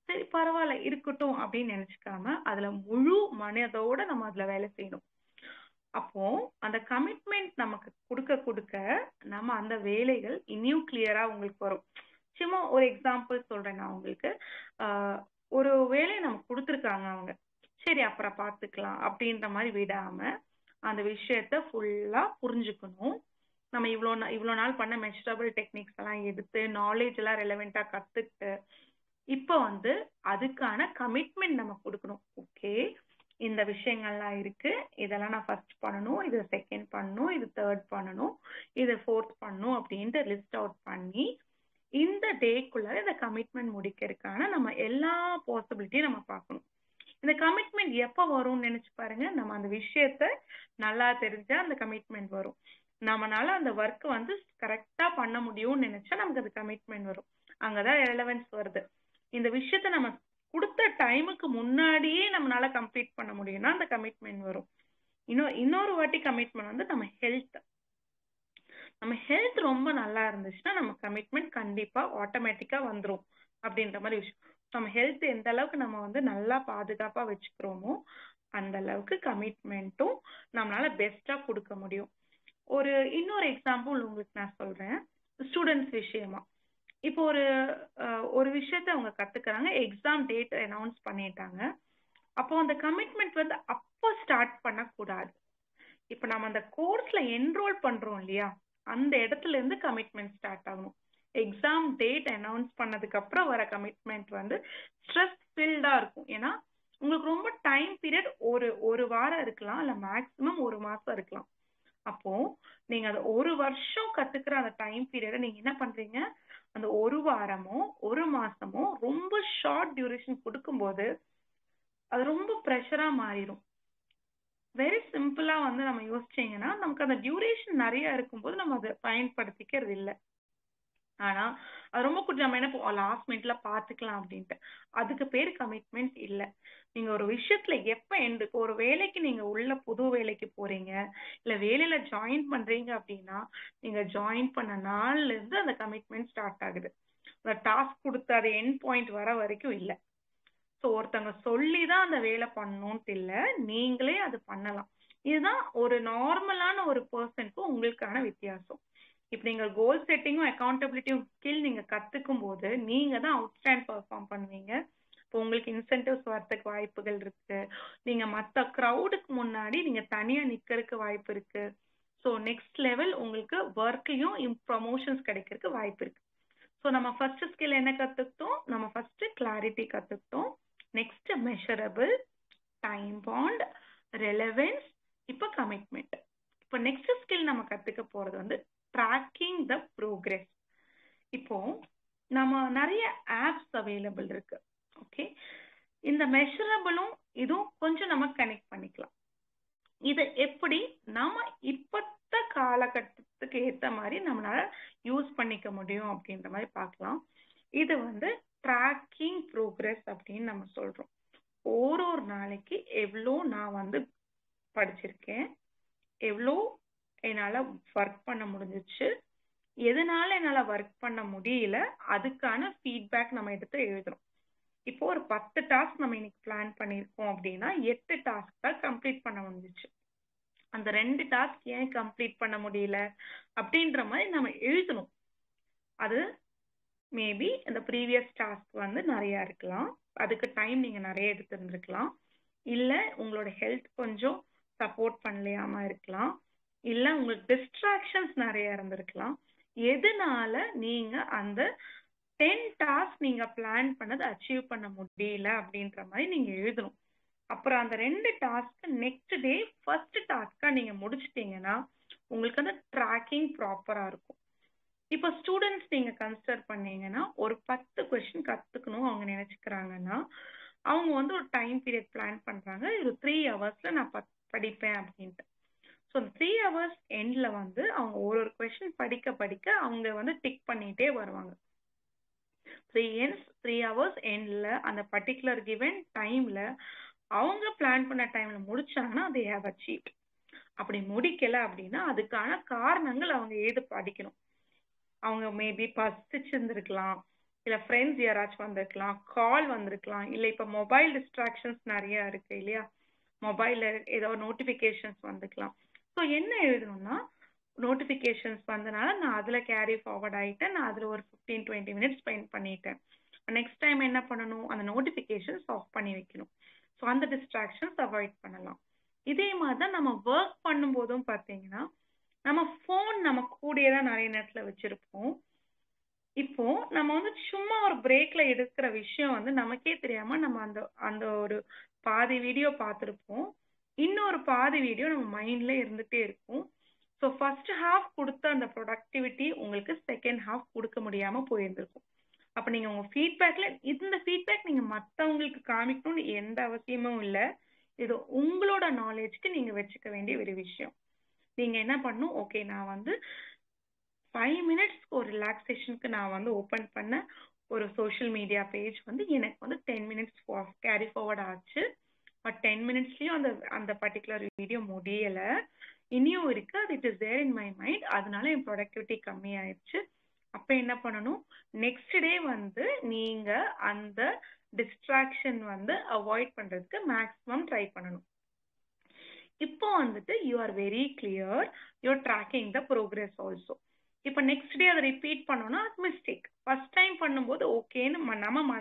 சரி பரவாயில்ல இருக்கட்டும் அப்படின்னு நினைச்சுக்காம அதுல முழு மனதோட நம்ம அதுல வேலை செய்யணும். அப்போ அந்த கமிட்மெண்ட் நமக்கு கொடுக்க கொடுக்க நம்ம அந்த வேலைகள் இன்னும் கிளியரா உங்களுக்கு வரும். சும்மா ஒரு எக்ஸாம்பிள் சொல்றேன் நான் உங்களுக்கு. ஒரு வேலையை நமக்கு கொடுத்துருக்காங்க அவங்க, சரி அப்புறம் பார்த்துக்கலாம் அப்படின்ற மாதிரி விடாம அந்த விஷயத்த ஃபுல்லா புரிஞ்சுக்கணும். நம்ம இவ்வளோ நாள் பண்ண மெஷரபிள் டெக்னிக்ஸ் எல்லாம் எடுத்து நாலேஜ் எல்லாம் ரெலவெண்டா கத்துக்கிட்டு இப்போ வந்து அதுக்கான கமிட்மெண்ட் நம்ம கொடுக்கணும். ஓகே, இந்த விஷயங்கள்லாம் இருக்கு, இதெல்லாம் நான் ஃபர்ஸ்ட் பண்ணணும், இது செகண்ட் பண்ணணும், இது தேர்ட் பண்ணணும், இது ஃபோர்த் பண்ணணும் அப்படின்ட்டு லிஸ்ட் அவுட் பண்ணி இந்த டேக்குள்ள இந்த கமிட்மெண்ட் முடிக்கிறதுக்கான நம்ம எல்லா பாசிபிலிட்டியும் நம்ம பார்க்கணும். இந்த கமிட்மெண்ட் எப்போ வரும்னு நினைச்சு பாருங்க. நம்ம அந்த விஷயத்த நல்லா தெரிஞ்சா அந்த கமிட்மெண்ட் வரும். நம்மளால அந்த ஒர்க் வந்து கரெக்டா பண்ண முடியும்னு நினைச்சா நமக்கு அது கமிட்மெண்ட் வரும். அங்கதான் ரெலவென்ஸ் வருது. இந்த விஷயத்த நம்ம கொடுத்த டைமுக்கு முன்னாடியே நம்மளால கம்ப்ளீட் பண்ண முடியும்னா அந்த கமிட்மெண்ட் வரும். இன்னொரு வாட்டி கமிட்மெண்ட் வந்து நம்ம ஹெல்த் ரொம்ப நல்லா இருந்துச்சுன்னா நம்ம கமிட்மெண்ட் கண்டிப்பா ஆட்டோமேட்டிக்கா வந்துடும் அப்படின்ற மாதிரி விஷயம். நம்ம ஹெல்த் எந்த அளவுக்கு நம்ம வந்து நல்லா பாதுகாப்பா வச்சுக்கிறோமோ அந்த அளவுக்கு கமிட்மெண்ட்டும் நம்மளால பெஸ்டா கொடுக்க முடியும். இன்னொரு எக்ஸாம்பிள் உங்களுக்கு நான் சொல்றேன், ஸ்டூடெண்ட்ஸ் விஷயமா. இப்போ ஒரு விஷயத்த அவங்க கத்துக்கிறாங்க, எக்ஸாம் டேட் அனௌன்ஸ் பண்ணிட்டாங்க. அப்போ அந்த கமிட்மெண்ட் வந்து அப்போ ஸ்டார்ட் பண்ணக்கூடாது. இப்போ நம்ம அந்த கோர்ஸ்ல என்ரோல் பண்றோம் இல்லையா, அந்த இடத்துல இருந்து கமிட்மெண்ட் ஸ்டார்ட் ஆகணும். எக்ஸாம் டேட் அனௌன்ஸ் பண்ணதுக்கு அப்புறம் வர கமிட்மெண்ட் வந்து ஸ்ட்ரெஸ் ஃபில்டா இருக்கும். ஏன்னா உங்களுக்கு ரொம்ப டைம் பீரியட் ஒரு வாரம் இருக்கலாம், இல்ல மேக்சிமம் 1 மாசம் இருக்கலாம். அப்போ நீங்க அந்த 1 வருஷம் கத்துக்கிற அந்த டைம் பீரியட நீங்க என்ன பண்றீங்க, அந்த 1 வாரமோ 1 மாசமோ ரொம்ப ஷார்ட் டியூரேஷன் கொடுக்கும்போது அது ரொம்ப ப்ரெஷரா மாறிடும். வெரி சிம்பிளா வந்து நம்ம யோசிச்சீங்கன்னா நமக்கு அந்த டியூரேஷன் நிறைய இருக்கும்போது நம்ம அதை பயன்படுத்திக்கிறது இல்லை. ஆனா அது ரொம்ப கொஞ்சம் நம்ம என்ன லாஸ்ட் மினிட்ல பாத்துக்கலாம் அப்படின்ட்டு அதுக்கு பேர் கமிட்மெண்ட் இல்லை. நீங்க ஒரு விஷயத்துல இப்போ ஒரு வேலைக்கு நீங்க புது வேலைக்கு போறீங்க, இல்ல வேலையில ஜாயின் பண்றீங்க அப்படின்னா நீங்க ஜாயின் பண்ண நாள்ல இருந்து அந்த கமிட்மெண்ட் ஸ்டார்ட் ஆகுது. அந்த டாஸ்க் கொடுத்து அது எண்ட் பாயிண்ட் வர வரைக்கும் இல்லை. ஸோ ஒருத்தவங்க சொல்லிதான் அந்த வேலை பண்ணணும்ட்டு இல்லை, நீங்களே அது பண்ணலாம். இதுதான் ஒரு நார்மலான ஒரு பர்சனுக்கும் உங்களுக்கான வித்தியாசம். இப்போ நீங்க கோல் செட்டிங்கும் அக்கௌண்டபிலிட்டியும் ஸ்கில் நீங்க கத்துக்கும் போது நீங்க தான் அவுட்ஸ்டாண்ட் பெர்ஃபார்ம் பண்ணுவீங்க. இப்போ உங்களுக்கு இன்சென்டிவ்ஸ் வரதுக்கு வாய்ப்புகள் இருக்கு. நீங்க மற்ற க்ரௌடுக்கு முன்னாடி நீங்க தனியா நிக்கிறதுக்கு வாய்ப்பு இருக்கு. ஸோ நெக்ஸ்ட் லெவல் உங்களுக்கு ஒர்க்லயும் ப்ரமோஷன்ஸ் கிடைக்கிறதுக்கு வாய்ப்பு இருக்கு. ஸோ நம்ம ஃபர்ஸ்ட் ஸ்கில் என்ன கத்துக்கிட்டோம்? நம்ம ஃபர்ஸ்ட் கிளாரிட்டி கத்துக்கிட்டோம். Next measurable, time bond, relevance, இப்போ கமிட்மெண்ட். இப்போ நெக்ஸ்ட் ஸ்கில் நம்ம கத்துக்க போறது வந்து ட்ராக்கிங் த ப்ரோக்ரஸ். இப்போ நம்ம நிறைய ஆப்ஸ் அவைலபிள் இருக்கு. ஓகே, இந்த மெஷரபிளும் இதுவும் கொஞ்சம் நம்ம கனெக்ட் பண்ணிக்கலாம். இது எப்படி நம்ம இப்பத்த காலகட்டத்துக்கு ஏத்த மாதிரி நம்மளால யூஸ் பண்ணிக்க முடியும் அப்படின்ற மாதிரி பார்க்கலாம். இது வந்து ட்ராக்கிங் ப்ரோக்ரஸ் அப்படின்னு நம்ம சொல்றோம். ஒரு நாளைக்கு எவ்வளோ நான் வந்து படிச்சிருக்கேன், எவ்வளோ என்னால் ஒர்க் பண்ண முடிஞ்சிச்சு, எதனால என்னால் ஒர்க் பண்ண முடியல, அதுக்கான ஃபீட்பேக் நம்ம எடுத்து எழுதுறோம். இப்போ ஒரு 10 டாஸ்க் நம்ம இன்னைக்கு பிளான் பண்ணியிருக்கோம் அப்படின்னா 8 டாஸ்க் தான் கம்ப்ளீட் பண்ண முடிஞ்சிச்சு. அந்த 2 டாஸ்க் ஏன் கம்ப்ளீட் பண்ண முடியல அப்படின்ற மாதிரி நம்ம எழுதணும். அது மேபி இந்த ப்ரீவியஸ் டாஸ்க் வந்து நிறைய இருக்கலாம், அதுக்கு டைம் நீங்க நிறைய எடுத்துருந்துருக்கலாம், இல்ல உங்களோட ஹெல்த் கொஞ்சம் சப்போர்ட் பண்ணலையாம இருக்கலாம், இல்ல உங்களுக்கு டிஸ்ட்ராக்ஷன்ஸ் நிறைய இருந்திருக்கலாம். எதனால நீங்க அந்த 10 டாஸ்க் நீங்க பிளான் பண்ணது அச்சீவ் பண்ண முடியல அப்படின்ற மாதிரி நீங்க எழுதணும். அப்புறம் அந்த 2 டாஸ்க் நெக்ஸ்ட் டே ஃபர்ஸ்ட் டாஸ்கா நீங்க முடிச்சிட்டீங்கன்னா உங்களுக்கு அந்த ட்ராக்கிங் ப்ராப்பரா இருக்கும். இப்போ ஸ்டூடெண்ட்ஸ் நீங்க கன்சிடர் பண்ணீங்கன்னா ஒரு 10 கொஸ்டின் கத்துக்கணும் அவங்க நினைச்சுக்கிறாங்கன்னா அவங்க வந்து ஒரு டைம் பீரியட் பிளான் பண்றாங்க, ஒரு 3 ஹவர்ஸ்ல நான் படிப்பேன் அப்படின்ட்டு. ஸோ 3 ஹவர்ஸ் எண்ட்ல வந்து அவங்க ஒரு கொஸ்டின் படிக்க படிக்க அவங்க வந்து டிக் பண்ணிட்டே வருவாங்க. 3 ஹவர்ஸ் எண்ட்ல அந்த பர்டிகுலர் கிவன் டைம்ல அவங்க பிளான் பண்ண டைம்ல முடிச்சாங்கன்னா they have achieved. அப்படி முடிக்கல அப்படின்னா அதுக்கான காரணங்கள் அவங்க ஏது படிக்கணும். அவங்க மேபி பசிச்சிருந்துருக்கலாம், இல்ல ஃப்ரெண்ட்ஸ் யாராச்சும் வந்திருக்கலாம், கால் வந்திருக்கலாம், இல்ல இப்ப மொபைல் டிஸ்ட்ராக்ஷன்ஸ் நிறைய இருக்கு இல்லையா, மொபைல்ல ஏதோ நோட்டிபிகேஷன்ஸ் வந்துக்கலாம். ஸோ என்ன எழுதணும்னா நோட்டிபிகேஷன்ஸ் வந்தனால நான் அதுல கேரி ஃபார்வர்ட் ஆயிட்டேன், நான் அதுல ஒரு 15-20 மினிட்ஸ் ஸ்பெண்ட் பண்ணிட்டேன். நெக்ஸ்ட் டைம் என்ன பண்ணணும், அந்த நோட்டிபிகேஷன்ஸ் ஆஃப் பண்ணி வைக்கணும். ஸோ அந்த டிஸ்ட்ராக்ஷன்ஸ் அவாய்ட் பண்ணலாம். இதே மாதிரி தான் நம்ம ஒர்க் பண்ணும்போதும் பார்த்தீங்கன்னா நம்ம ஃபோன் நம்ம கூடயே தான் நிறைய நேரத்தில் வச்சிருப்போம். இப்போ நம்ம வந்து சும்மா ஒரு பிரேக்ல எடுக்கிற விஷயம் வந்து நமக்கே தெரியாம நம்ம அந்த அந்த ஒரு பாதி வீடியோ பார்த்துருப்போம், இன்னொரு பாதி வீடியோ நம்ம மைண்ட்ல இருந்துட்டே இருக்கும். ஸோ ஃபர்ஸ்ட் ஹாஃப் கொடுத்த அந்த ப்ரொடக்டிவிட்டி உங்களுக்கு செகண்ட் ஹாஃப் கொடுக்க முடியாம போயிருந்திருக்கும். அப்ப நீங்க உங்க ஃபீட்பேக்ல இந்த ஃபீட்பேக் நீங்க மற்றவங்களுக்கு காமிக்கணும்னு எந்த அவசியமும் இல்லை. இது உங்களோட நாலேஜ்க்கு நீங்க வச்சுக்க வேண்டிய ஒரு விஷயம். நீங்க என்ன பண்ணணும், ஓகே நான் வந்து 5 மினிட்ஸ் ஒரு ரிலாக்ஸேஷனுக்கு நான் வந்து ஓப்பன் பண்ண ஒரு சோஷியல் மீடியா பேஜ் வந்து எனக்கு வந்து 10 மினிட்ஸ் கேரி ஃபார்வர்ட் ஆச்சு. பட் 10 மினிட்ஸ்லயும் அந்த அந்த பர்டிகுலர் வீடியோ முடியல, இனியும் இருக்கு, அது it is there in my mind, அதனால என் ப்ரொடக்டிவிட்டி கம்மி ஆயிடுச்சு. அப்ப என்ன பண்ணணும், நெக்ஸ்ட் டே வந்து நீங்க அந்த டிஸ்ட்ராக்ஷன் வந்து அவாய்ட் பண்றதுக்கு மேக்ஸிமம் ட்ரை பண்ணணும். இப்போ வந்துட்டு you are very clear, you are tracking the progress also. இப்போ நெக்ஸ்ட் டே அதை ரிப்பீட் பண்ணோம்னா அது மிஸ்டேக். ஃபர்ஸ்ட் டைம் பண்ணும்போது ஓகேன்னு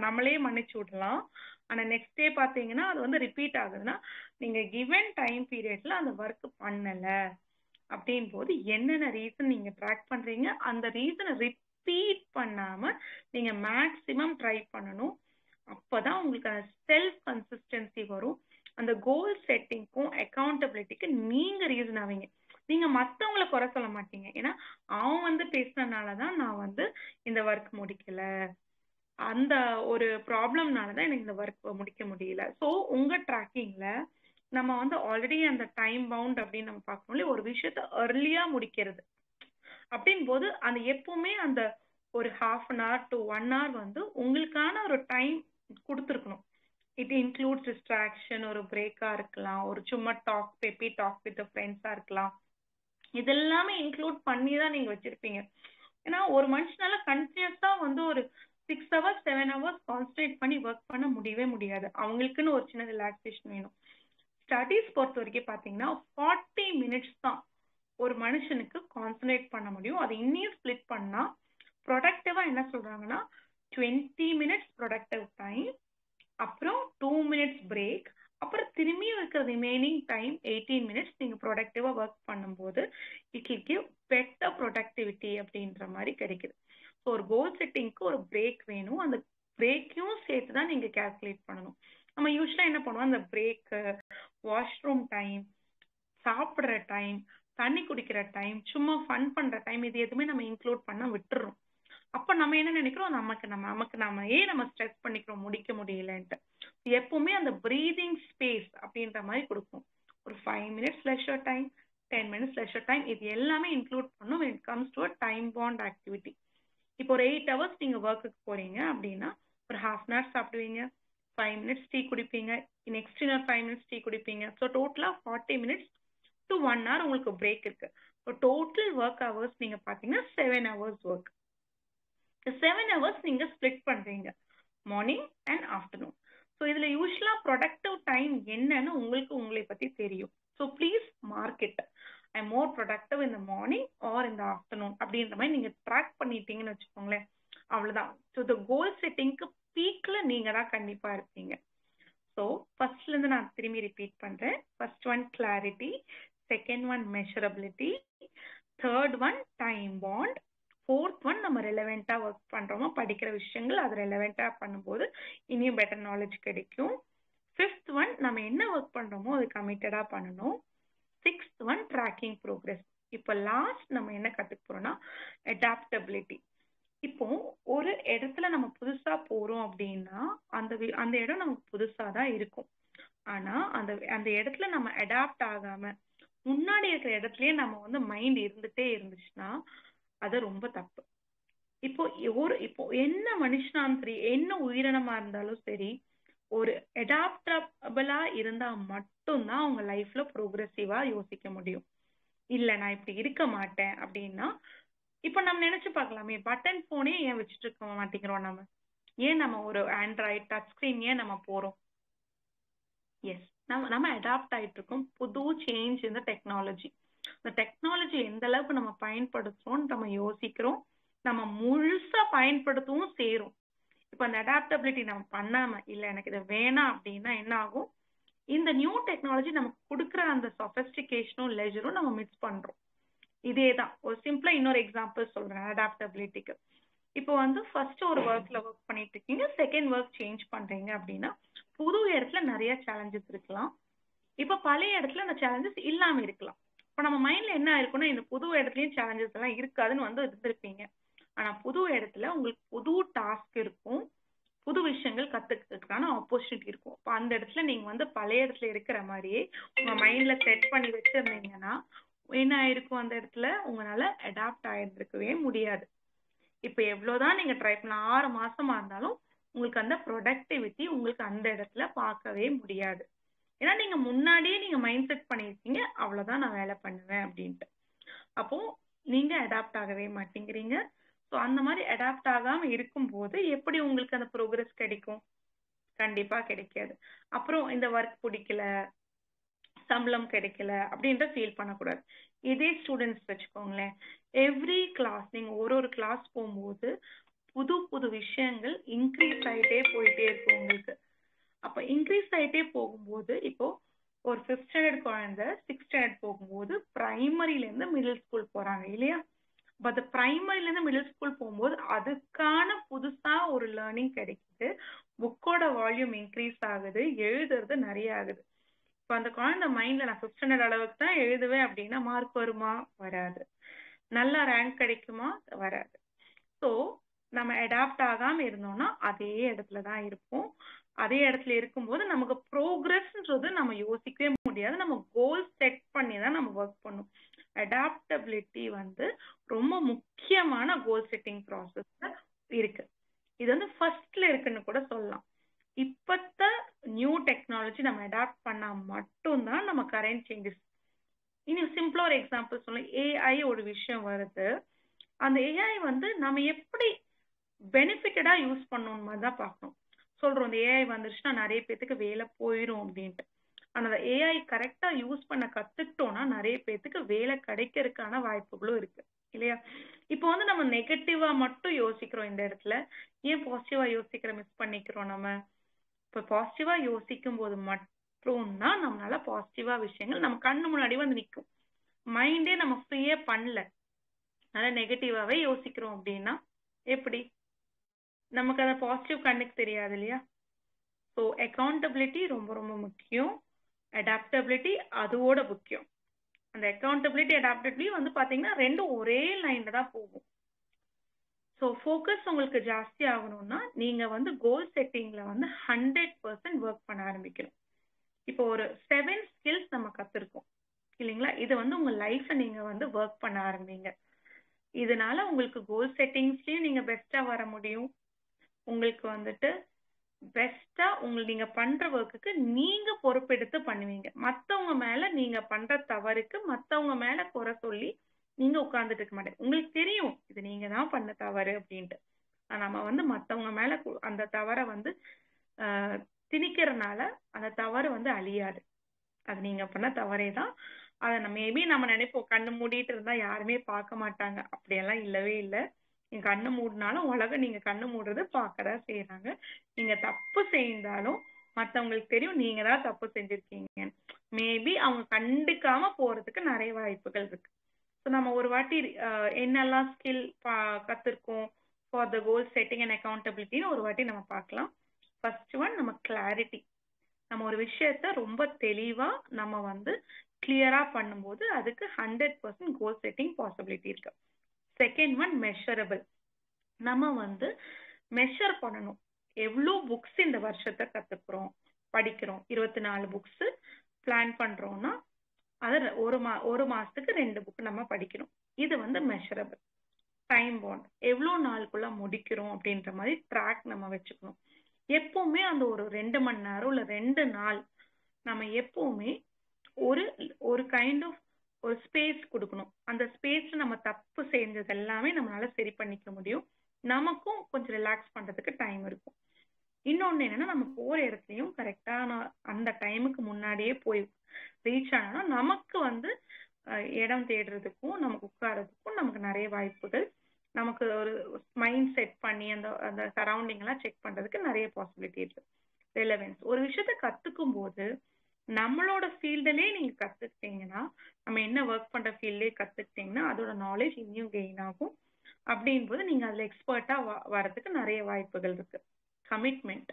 நம்மளே மன்னிச்சு விடலாம். ஆனால் நெக்ஸ்ட் டே பார்த்தீங்கன்னா அது வந்து ரிப்பீட் ஆகுதுன்னா நீங்கள் கிவன் டைம் பீரியட்ல அந்த ஒர்க் பண்ணலை அப்படின் போது என்னென்ன ரீசன் நீங்கள் ட்ராக் பண்ணுறீங்க, அந்த ரீசனை ரிப்பீட் பண்ணாமல் நீங்கள் மேக்ஸிமம் ட்ரை பண்ணணும். அப்போ தான் உங்களுக்கு அந்த செல்ஃப் கன்சிஸ்டன்சி வரும். அந்த கோல் செட்டிங்க்கும் அக்கௌண்டபிலிட்டிக்கு நீங்க ரீசன் ஆவீங்க. நீங்க மத்தவங்கள குறை சொல்ல மாட்டீங்க, ஏன்னா அவன் வந்து பேசுனதுனாலதான் நான் வந்து இந்த ஒர்க் முடிக்கல, அந்த ஒரு ப்ராப்ளம்னால தான் எனக்கு இந்த ஒர்க் முடிக்க முடியல. ஸோ உங்க ட்ராக்கிங்ல நம்ம வந்து ஆல்ரெடி அந்த டைம் பவுண்ட் அப்படின்னு நம்ம பார்க்கணும், ஒரு விஷயத்த early-ஆ முடிக்கிறது அப்படின் போது அந்த எப்பவுமே அந்த ஒரு 1/2 hour to 1 hour வந்து உங்களுக்கான ஒரு டைம் கொடுத்துருக்கணும். இட் இன்க்ளூட்ஸ் டிஸ்ட்ராக்ஷன், ஒரு பிரேக்கா இருக்கலாம், ஒரு சும்மா டாக் வித் ஃப்ரெண்ட்ஸா இருக்கலாம், இதெல்லாமே இன்க்ளூட் பண்ணி தான் நீங்க வச்சிருப்பீங்க. ஏன்னா ஒரு மனுஷனால கண்டினியூஸா வந்து ஒரு 6 hours 7 hours கான்சன்ட்ரேட் பண்ணி ஒர்க் பண்ண முடியவே முடியாது. அவங்களுக்குன்னு ஒரு சின்ன ரிலாக்ஸேஷன் வேணும். ஸ்டடீஸ் பொறுத்த வரைக்கும் பார்த்தீங்கன்னா 40 மினிட்ஸ் தான் ஒரு மனுஷனுக்கு கான்சன்ட்ரேட் பண்ண முடியும். அது இன்னும் ஸ்பிளிட் பண்ணா ப்ரொடக்டிவா என்ன சொல்றாங்கன்னா 20 மினிட்ஸ் ப்ரொடக்டிவ் டைம், அப்புறம் 2 மினிட்ஸ் பிரேக், அப்புறம் திரும்பியும் இருக்கிற ரிமைனிங் டைம் 18 மினிட்ஸ் நீங்க ப்ரொடக்டிவா ஒர்க் பண்ணும்போது it will give better productivity அப்படின்ற மாதிரி கிடைக்குது. ஸோ ஒரு கோல் செட்டிங்க்கு ஒரு பிரேக் வேணும். அந்த பிரேக்கையும் சேர்த்து தான் நீங்க கால்குலேட் பண்ணணும். நம்ம யூஸ்வலா என்ன பண்ணுவோம், அந்த பிரேக்கு, வாஷ்ரூம் டைம், சாப்பிட்ற டைம், தண்ணி குடிக்கிற டைம், சும்மா ஃபன் பண்ற டைம், இது எதுவுமே நம்ம இன்க்ளூட் பண்ண விட்டுறோம். அப்ப நம்ம என்ன நினைக்கிறோம், நம்ம ஏன் நம்ம ஸ்ட்ரெஸ் பண்ணிக்கிறோம் முடிக்க முடியலன்ட்டு. எப்பவுமே அந்த பிரீதிங் ஸ்பேஸ் அப்படின்ற மாதிரி கொடுக்கும். ஒரு 5 minutes leisure time, 10 minutes leisure time, இது எல்லாமே இன்க்ளூட் பண்ணும் when it comes to a time bound activity. இப்போ ஒரு 8 hours நீங்க ஒர்க்குக்கு போறீங்க அப்படின்னா ஒரு half an hour சாப்பிடுவீங்க, 5 மினிட்ஸ் டீ குடிப்பீங்க, நெக்ஸ்ட் இன்னொரு 5 மினிட்ஸ் டீ குடிப்பீங்க. ஸோ டோட்டலா 40 மினிட்ஸ் டு 1 hour உங்களுக்கு பிரேக் இருக்கு. ஸோ டோட்டல் ஒர்க் ஹவர்ஸ் நீங்க பாத்தீங்கன்னா 7 hours ஒர்க். 7 hours நீங்க ஸ்பிளிட் பண்றீங்க மார்னிங் அண்ட் ஆஃப்டர்நூன். ஸோ இதுல யூஸ்வலா ப்ரொடக்டிவ் டைம் என்னன்னு உங்களை பத்தி தெரியும். So please mark it. I more productive இந்த மார்னிங் ஆர் இந்த ஆஃப்டர்நூன் அப்படின்ற மாதிரி நீங்க ட்ராக் பண்ணிட்டீங்கன்னு வச்சுக்கோங்களேன், அவ்வளவுதான். ஸோ இந்த கோல் செட்டிங்க்கு பீக்ல நீங்க தான் கண்டிப்பா இருப்பீங்க. ஸோ ஃபர்ஸ்ட்ல இருந்து நான் திரும்பி ரிப்பீட் பண்றேன். First one clarity, second one measurability, third one time bound, fourth one நம்ம ரெலவெண்டா ஒர்க் பண்றோமோ படிக்கிற விஷயங்கள் அது ரெலவெண்டா பண்ணும்போது இனியும் பெட்டர் நாலேஜ் கிடைக்கும். ஃபிஃப்த் ஒன் நம்ம என்ன ஒர்க் பண்றோமோ அது கமிட்டடா பண்ணணும். Sixth one tracking progress. இப்போ லாஸ்ட் நம்ம என்ன கத்துக்க போறோம்னா அடாப்டபிலிட்டி. இப்போ ஒரு இடத்துல நம்ம புதுசா போறோம் அப்படின்னா அந்த இடம் நமக்கு புதுசா தான் இருக்கும். ஆனா அந்த இடத்துல நம்ம அடாப்ட் ஆகாம முன்னாடி இருக்கிற இடத்துலயே நம்ம மைண்ட் இருந்துட்டே இருந்துச்சுன்னா அது ரொம்ப தப்பு. இப்போ என்ன மனுஷனாலும் சரி, என்ன உயிரினமா இருந்தாலும் சரி, ஒரு அடாப்டபிளா இருந்தா மட்டும்தான் அவங்க லைஃப்ல ப்ரோக்ரெசிவா யோசிக்க முடியும். இல்ல நான் இப்படி இருக்க மாட்டேன் அப்படின்னா, இப்ப நம்ம நினைச்சு பார்க்கலாமே, பட்டன் போனே ஏன் வச்சுட்டு இருக்க மாட்டேங்கிறோம் நம்ம? ஏன் நம்ம ஒரு ஆண்ட்ராய்ட் டச் ஸ்கிரீன் ஏன் நம்ம போறோம்? எஸ், நம்ம அடாப்ட் ஆயிட்டு இருக்கோம் புது சேஞ்ச் இந்த டெக்னாலஜி. இந்த டெக்னாலஜி எந்த அளவுக்கு நம்ம பயன்படுத்துறோம்னு நம்ம யோசிக்கிறோம், நம்ம முழுசா பயன்படுத்தவும் செய்யறோம். இப்ப அந்த அடாப்டபிலிட்டி நம்ம பண்ணாம இல்ல எனக்கு இது வேணாம் அப்படின்னா என்ன ஆகும், இந்த நியூ டெக்னாலஜி நமக்கு கொடுக்குற அந்த சொஃபஸ்டிகேஷனும் லெஜரும் நம்ம மிஸ் பண்றோம். இதேதான் ஒரு சிம்பிளா இன்னொரு எக்ஸாம்பிள் சொல்றேன் அடாப்டபிலிட்டிக்கு. இப்போ ஃபர்ஸ்ட் ஒரு ஒர்க்ல ஒர்க் பண்ணிட்டு இருக்கீங்க, செகண்ட் ஒர்க் சேஞ்ச் பண்றீங்க அப்படின்னா புது இடத்துல நிறைய சேலஞ்சஸ் இருக்கலாம். இப்ப பழைய இடத்துல அந்த சேலஞ்சஸ் இல்லாம இருக்கலாம். இப்ப நம்ம மைண்ட்ல என்ன இருக்குன்னா இந்த புது இடத்துலயும் சேலஞ்சஸ் எல்லாம் இருக்காதுன்னு இருந்திருப்பீங்க. ஆனா புது இடத்துல உங்களுக்கு புது டாஸ்க் இருக்கும், புது விஷயங்கள் கத்துக்கிறதுக்கான ஆப்பர்ச்சுனிட்டி இருக்கும். இப்போ அந்த இடத்துல நீங்க பழைய இடத்துல இருக்கிற மாதிரியே உங்க மைண்ட்ல செட் பண்ணி வச்சிருந்தீங்கன்னா என்ன ஆயிருக்கும், அந்த இடத்துல உங்களால அடாப்ட் ஆயிருக்கவே முடியாது. இப்ப எவ்வளவுதான் நீங்க ட்ரை பண்ண 6 மாசமா இருந்தாலும் உங்களுக்கு அந்த ப்ரொடக்டிவிட்டி உங்களுக்கு அந்த இடத்துல பார்க்கவே முடியாது. ஏன்னா நீங்க முன்னாடியே நீங்க மைண்ட் செட் பண்ணிருக்கீங்க, அவ்வளவுதான் நான் வேலை பண்ணுவேன் அப்படின்ட்டு. அப்போ நீங்க அடாப்ட் ஆகவே மாட்டேங்கிறீங்க. ஸோ அந்த மாதிரி அடாப்ட் ஆகாம இருக்கும்போது எப்படி உங்களுக்கு அந்த ப்ரோக்ரஸ் கிடைக்கும்? கண்டிப்பா கிடைக்காது. அப்புறம் இந்த ஒர்க் பிடிக்கல, சம்பளம் கிடைக்கல அப்படின்ற ஃபீல் பண்ணக்கூடாது. இதே ஸ்டூடெண்ட்ஸ் வச்சுக்கோங்களேன், எவ்ரி கிளாஸ் நீங்க ஒரு கிளாஸ் போகும்போது புது புது விஷயங்கள் இன்க்ரீஸ் ஆயிட்டே போயிட்டே இருக்கும் உங்களுக்கு. அப்ப இன்க்ரீஸ் ஆயிட்டே போகும்போது இப்போ ஒரு 5th ஸ்டாண்டர்ட் குழந்தை 6th ஸ்டாண்டர்ட் போகும்போது பிரைமரியில இருந்து மிடில் ஸ்கூல் போறாங்க இல்லையா? பட் பிரைமரில இருந்து மிடில் ஸ்கூல் போகும்போது அதுக்கான புதுசா ஒரு லேர்னிங் கிடைக்குது, புக்கோட வால்யூம் இன்க்ரீஸ் ஆகுது, எழுதுறது நிறைய ஆகுது. இப்போ அந்த குழந்தை மைண்ட்ல நான் 5th ஸ்டாண்டர்ட் அளவுக்கு தான் எழுதுவேன் அப்படின்னா மார்க் வருமா? வராது. நல்ல ரேங்க் கிடைக்குமா? வராது. ஸோ நம்ம அடாப்ட் ஆகாம இருந்தோம்னா அதே இடத்துல தான் இருப்போம். அதே இடத்துல இருக்கும்போது நமக்கு ப்ரோக்ரஸ்ன்றது நம்ம யோசிக்கவே முடியாது. நம்ம கோல் செட் பண்ணி தான் நம்ம ஒர்க் பண்ணும். அடாப்டபிலிட்டி ரொம்ப முக்கியமான கோல் செட்டிங் ப்ராசஸ்ல இருக்கு. இது ஃபர்ஸ்ட்ல இருக்குன்னு கூட சொல்லலாம். இப்பத்த நியூ டெக்னாலஜி நம்ம அடாப்ட் பண்ணா மட்டும்தான் நம்ம கரண்ட் சேஞ்சஸ். இனி சிம்பிளா ஒரு எக்ஸாம்பிள் சொல்ல, ஏஐ ஒரு விஷயம் வருது. அந்த ஏஐ நம்ம எப்படி பெனிஃபிட்டடா யூஸ் பண்ணணும் தான் பார்க்கணும். சொல்றோம் இந்த ஏஐ வந்துருச்சுன்னா நிறைய பேத்துக்கு வேலை போயிடும் அப்படின்ட்டு. அந்த ஏஐ கரெக்டா யூஸ் பண்ண கத்துக்கிட்டோம்னா நிறைய பேத்துக்கு வேலை கிடைக்கிறதுக்கான வாய்ப்புகளும் இருக்கு இல்லையா? இப்போ வந்து நம்ம நெகட்டிவா மட்டும் யோசிக்கிறோம் இந்த இடத்துல, ஏன் பாசிட்டிவா யோசிக்கிற மிஸ் பண்ணிக்கிறோம் நம்ம? இப்போ பாசிட்டிவா யோசிக்கும் போது மட்டும்தான் நம்மளால பாசிட்டிவா விஷயங்கள் நம்ம கண்ணு முன்னாடி வந்து நிற்கும். மைண்டே நம்ம ஃப்ரீயே பண்ணல, நல்லா நெகட்டிவாவே யோசிக்கிறோம் அப்படின்னா எப்படி? நமக்கு அந்த பாசிட்டிவ் கண்ணுக்கு தெரியாது இல்லையா? ஸோ அக்கௌண்டபிலிட்டி ரொம்ப ரொம்ப முக்கியம், அடாப்டபிலிட்டி அதோட முக்கியம். அந்த அக்கௌண்டபிலிட்டி அடாப்டபிலிட்டி வந்து பாத்தீங்கன்னா ரெண்டும் ஒரே லைன்ல தான் போகும். ஸோ ஃபோக்கஸ் உங்களுக்கு ஜாஸ்தி ஆகணும்னா நீங்க வந்து கோல் செட்டிங்ல வந்து 100% ஒர்க் பண்ண ஆரம்பிக்கணும். இப்போ ஒரு 7 ஸ்கில்ஸ் நம்ம கத்துருக்கோம் இல்லைங்களா? இது வந்து உங்க லைஃப்ல நீங்க வந்து ஒர்க் பண்ண ஆரம்பிங்க. இதனால உங்களுக்கு கோல் செட்டிங்ஸ்லயும் நீங்க பெஸ்டா வர முடியும். உங்களுக்கு வந்துட்டு பெஸ்டா நீங்க பண்ற ஒர்க்குக்கு நீங்க பொறுப்பெடுத்து பண்ணுவீங்க. மத்தவங்க மேல நீங்க பண்ற தவறுக்கு மத்தவங்க மேல குறை சொல்லி நீங்க உட்கார்ந்துட்டு இருக்க மாட்டீங்க. உங்களுக்கு தெரியும் இது நீங்க தான் பண்ண தவறு அப்படின்ட்டு. நம்ம வந்து மத்தவங்க மேல அந்த தவறை வந்து திணிக்கிறதுனால அந்த தவறு வந்து அழியாது. அது நீங்க பண்ண தவறே தான். அதை மேபி நம்ம நினைப்போம் கண்ணு மூடிட்டு இருந்தா யாருமே பார்க்க மாட்டாங்க, அப்படியெல்லாம் இல்லவே இல்லை. நீங்க கண்ணு மூடினாலும் உலகம் நீங்க கண்ணு மூடுறது பார்க்கதான் செய்யறாங்க. நீங்க தப்பு செய்தாலும் மத்தவங்களுக்கு தெரியும் நீங்க தான் தப்பு செஞ்சிருக்கீங்க. மேபி அவங்க கண்டுக்காம போறதுக்கு நிறைய வாய்ப்புகள் இருக்கு. ஸோ நம்ம ஒரு வாட்டி என்னெல்லாம் ஸ்கில் கத்துருக்கோம் for the goal setting and அக்கௌண்டபிலிட்டின்னு ஒரு வாட்டி நம்ம பார்க்கலாம். ஃபர்ஸ்ட் ஒன் நம்ம கிளாரிட்டி. நம்ம ஒரு விஷயத்த ரொம்ப தெளிவா நம்ம வந்து கிளியரா பண்ணும்போது அதுக்கு 100% கோல் செட்டிங் பாசிபிலிட்டி இருக்கு. Second one measurable. நம்ம வந்து மெஷர் பண்ணணும். எவ்வளோ புக்ஸ் இந்த வருஷத்தை கத்துக்கிறோம் படிக்கிறோம். 24 புக்ஸ் பிளான் பண்றோம்னா அது ஒரு மாசத்துக்கு 2 புக் நம்ம படிக்கணும். இது வந்து மெஷரபிள். டைம் பாண்ட், எவ்வளோ நாளுக்குள்ள முடிக்கிறோம் அப்படின்ற மாதிரி ட்ராக் நம்ம வச்சுக்கணும். எப்பவுமே அந்த ஒரு 2 மணி நேரம் இல்ல 2 நாள் நம்ம எப்பவுமே ஒரு ஒரு கைண்ட் ஆஃப் ஒரு ஸ்பேஸ் கொடுக்கணும். அந்த ஸ்பேஸ்ல நம்ம தப்பு செஞ்சது எல்லாமே நம்மளால சரி பண்ணிக்க முடியும். நமக்கும் கொஞ்சம் ரிலாக்ஸ் பண்றதுக்கு டைம் இருக்கும். இன்னொன்னு என்னன்னா நம்ம போற இடத்துலயும் கரெக்டான அந்த டைமுக்கு முன்னாடியே போய் ரீச் ஆனோம்னா நமக்கு வந்து இடம் தேடுறதுக்கும் நமக்கு உட்காரதுக்கும் நமக்கு நிறைய வாய்ப்புகள், நமக்கு ஒரு மைண்ட் செட் பண்ணி அந்த அந்த சரௌண்டிங் எல்லாம் செக் பண்றதுக்கு நிறைய பாசிபிலிட்டி இருக்கு. ரெலவென்ஸ். ஒரு விஷயத்த கத்துக்கும் போது நம்மளோட ஃபீல்டுலயே நீங்க கத்துக்கிட்டீங்கன்னா, நம்ம என்ன ஒர்க் பண்ற ஃபீல்ட்லயே கத்துக்கிட்டீங்கன்னா அதோட நாலேஜ் இன்னும் கெயின் ஆகும். அப்படின்போது நீங்க அதுல எக்ஸ்பர்ட்டா வரதுக்கு நிறைய வாய்ப்புகள் இருக்கு. கமிட்மெண்ட்.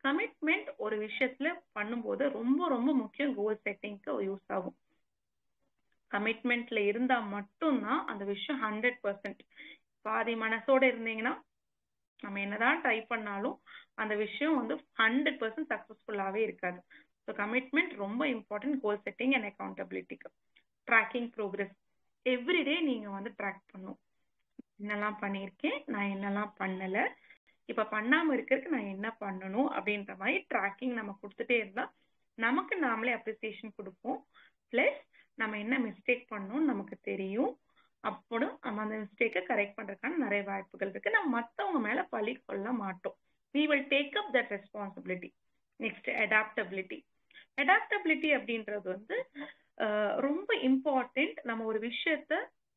கமிட்மெண்ட் ஒரு விஷயத்துல பண்ணும்போது ரொம்ப ரொம்ப முக்கியம். கோல் செட்டிங்க்கு யூஸ் ஆகும். கமிட்மெண்ட்ல இருந்தா மட்டும்தான் அந்த விஷயம் 100%. பாதி மனசோட இருந்தீங்கன்னா நம்ம என்னதான் ட்ரை பண்ணாலும் அந்த விஷயம் வந்து 100% சக்சஸ்ஃபுல்லாவே இருக்காது. ஸோ கமிட்மெண்ட் ரொம்ப இம்பார்ட்டன்ட் கோல் செட்டிங் அண்ட் அக்கௌண்டபிலிட்டிக்கு. Tracking progress. எவ்ரிடே நீங்க வந்து ட்ராக் பண்ணும். என்னெல்லாம் பண்ணியிருக்கேன், நான் என்னெல்லாம் பண்ணல, இப்ப பண்ணாம இருக்கிறதுக்கு நான் என்ன பண்ணணும் அப்படின்ற மாதிரி ட்ராக்கிங் நம்ம கொடுத்துட்டே இருந்தா நமக்கு நாமளே அப்ரிசியேஷன் கொடுப்போம். பிளஸ் நம்ம என்ன மிஸ்டேக் பண்ணணும் நமக்கு தெரியும். அப்போதும் நம்ம அந்த மிஸ்டேக்கை கரெக்ட் பண்றதுக்கான நிறைய வாய்ப்புகள் இருக்கு. நம்ம மற்றவங்க மேல பழி கொள்ள மாட்டோம். we will take up that responsibility. Next adaptability. Adaptability அப்படின்றது வந்து ரொம்ப இம்பார்ட்டன்ட். நம்ம ஒரு விஷயத்த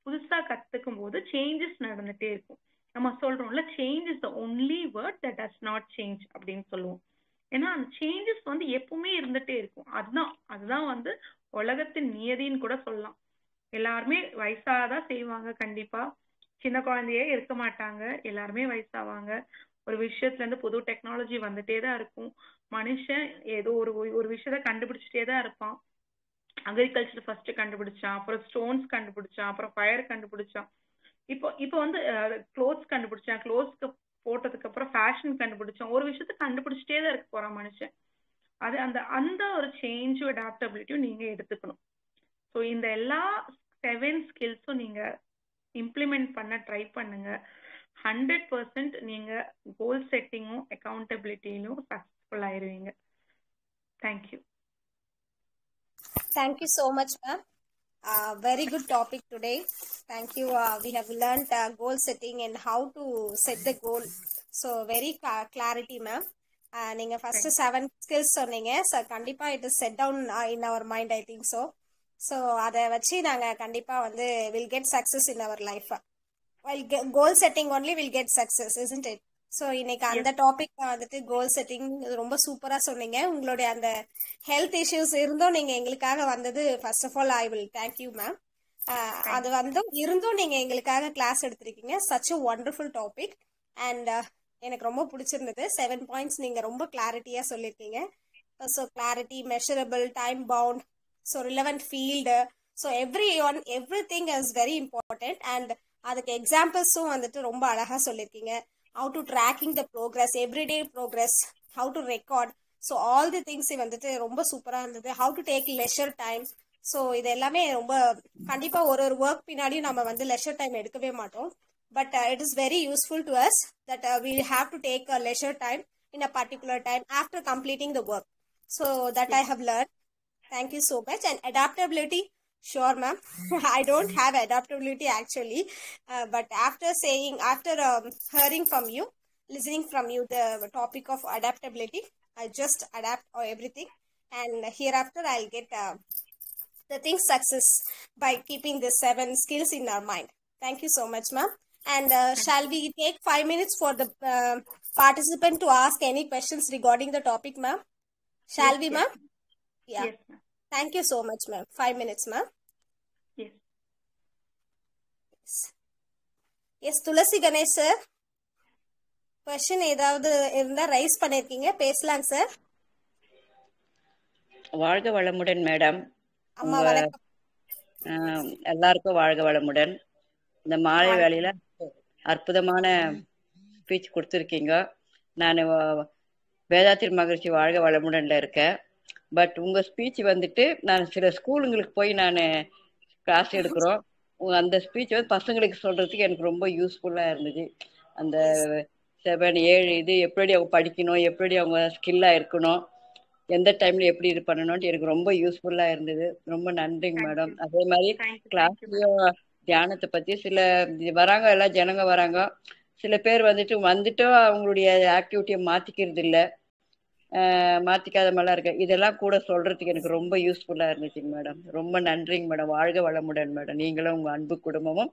புதுசா கத்துக்கும் போது சேஞ்சஸ் நடந்துட்டே இருக்கும். நம்ம சொல்றோம்ல change is the only word that does not change அப்படின்னு சொல்லுவோம். ஏன்னா அந்த சேஞ்சஸ் வந்து எப்பவுமே இருந்துட்டே இருக்கும். அதுதான் வந்து உலகத்தின் நியதின்னு கூட சொல்லலாம். எல்லாருமே வயசாதான் செய்வாங்க. கண்டிப்பா சின்ன குழந்தையே இருக்க மாட்டாங்க, எல்லாருமே வயசாவாங்க. ஒரு விஷயத்துல இருந்து புது டெக்னாலஜி வந்துட்டே தான் இருக்கும். மனுஷன் ஏதோ ஒரு விஷயத்த கண்டுபிடிச்சிட்டே தான் இருப்பான். அக்ரிகல்ச்சர் ஃபர்ஸ்ட் கண்டுபிடிச்சான், அப்புறம் ஸ்டோன்ஸ் கண்டுபிடிச்சான், அப்புறம் ஃபயர் கண்டுபிடிச்சான். இப்போ வந்து க்ளோத்ஸ் கண்டுபிடிச்சான், க்ளோத்ஸ்க்கு போட்டதுக்கு அப்புறம் ஃபேஷன் கண்டுபிடிச்சான். ஒரு விஷயத்த கண்டுபிடிச்சிட்டே தான் இருக்க போறான் மனுஷன். அது அந்த ஒரு சேஞ்ச் அடாப்டபிலிட்டியும் நீங்க எடுத்துக்கணும். ஸோ இந்த எல்லா 7 ஸ்கில்ஸும் நீங்க இம்ப்ளிமெண்ட் பண்ண ட்ரை பண்ணுங்க. 100% நீங்க கோல் செட்டிங்கும் அக்கௌண்டபிலிட்டியிலும் சக்சஸ்ஃபுல் ஆயிருவீங்க. Thank you. Thank you so much, ma'am. Very good topic today. Thank you. We have learned goal setting and how to set the goal. So very clarity, ma'am. நீங்க first thank 7 skills சொன்னீங்க. So கண்டிப்பா it is set down in our mind, I think so. So அதை வச்சு நாங்க கண்டிப்பா வந்து will get success in our life. Goal setting only will get success, isn't it? So இன்னைக்கு அந்த எஸ் டாபிக் வந்துட்டு கோல் செட்டிங் ரொம்ப சூப்பரா சொன்னீங்க. உங்களுடைய அந்த ஹெல்த் இஷ்யூஸ் இருந்தும் நீங்க எங்களுக்காக வந்தது first of all I will thank you ma'am. அது தேங்க் வந்து இருந்தும் நீங்க எங்களுக்காக கிளாஸ் எடுத்திருக்கீங்க. Such a wonderful topic. And எனக்கு ரொம்ப பிடிச்சிருந்தது. 7 பாயிண்ட்ஸ் நீங்க ரொம்ப கிளாரிட்டியா சொல்லியிருக்கீங்க. So clarity, measurable, time bound, so relevant field, so every thing is very important. And அதுக்கு எக்ஸாம்பிள்ஸும் வந்துட்டு ரொம்ப அழகா சொல்லியிருக்கீங்க. How to tracking the progress, everyday progress, how to record, so all the things வந்துட்டு ரொம்ப சூப்பரா இருந்தது. How to take leisure time. So இது எல்லாமே ரொம்ப கண்டிப்பா ஒரு ஒரு ஒர்க் பின்னாடியும் நம்ம வந்து லெஷர் டைம் எடுக்கவே மாட்டோம். But it is very useful to us that we have to take a leisure time in a particular time after completing the work. So that you. I have learned. Thank you so much. And adaptability, sure ma'am. I don't have adaptability actually, but after hearing from you, listening from you the topic of adaptability, I just adapt everything, and hereafter I'll get the thing success by keeping the 7 skills in our mind. Thank you so much ma'am. And shall we take 5 minutes for the participant to ask any questions regarding the topic ma'am? Shall yes we yes ma'am? Yeah. Yes ma'am. Thank you so much ma'am. 5 minutes ma'am. Yes Yes, Tulasi Ganesh sir. Question ஏதாவது இருந்தா rice பண்ணிருக்கீங்க, பேசலாம் sir. வாழ்க வளமுடன் madam. அம்மா உங்க வணக்கம். எல்லாருக்கும் வாழ்க வளமுடன். இந்த மாலை வாழ்க. வேளையில அற்புதமான ஸ்பீச் கொடுத்துருக்கீங்க. நான் வேதாத்திரி மகிழ்ச்சி வாழ்க வளமுடன்ல இருக்கேன். பட் உங்க ஸ்பீச் வந்துட்டு நான் சில ஸ்கூலுங்களுக்கு போய் நான் கிளாஸ் எடுக்கிறோம். அந்த ஸ்பீச் வந்து பசங்களுக்கு சொல்றதுக்கு எனக்கு ரொம்ப யூஸ்ஃபுல்லா இருந்தது. அந்த Yes. 7 7 இது எப்படி அவங்க படிக்கணும், எப்படி அவங்க ஸ்கில்லா இருக்கணும், எந்த டைம்ல எப்படி இது பண்ணணும்னு எனக்கு ரொம்ப யூஸ்ஃபுல்லா இருந்தது. ரொம்ப நன்றிங்க தேங்க் மேடம். யூ. அதே மாதிரி thank you. Thank you ma'am. கிளாஸ்லயும் தியானத்தை பத்தி சில வராங்க, எல்லாம் ஜனங்க வராங்க. சில பேர் வந்துட்டு அவங்களுடைய ஆக்டிவிட்டியை மாத்திக்கிறது இல்ல, மாத்திக்காத மாதிரிலாம் இருக்கு. இதெல்லாம் கூட சொல்றதுக்கு எனக்கு ரொம்ப யூஸ்ஃபுல்லா இருந்துச்சுங்க மேடம். ரொம்ப நன்றிங்க மேடம். வாழ்க வளமுடன் மேடம். நீங்களும் உங்க அன்பு குடும்பமும்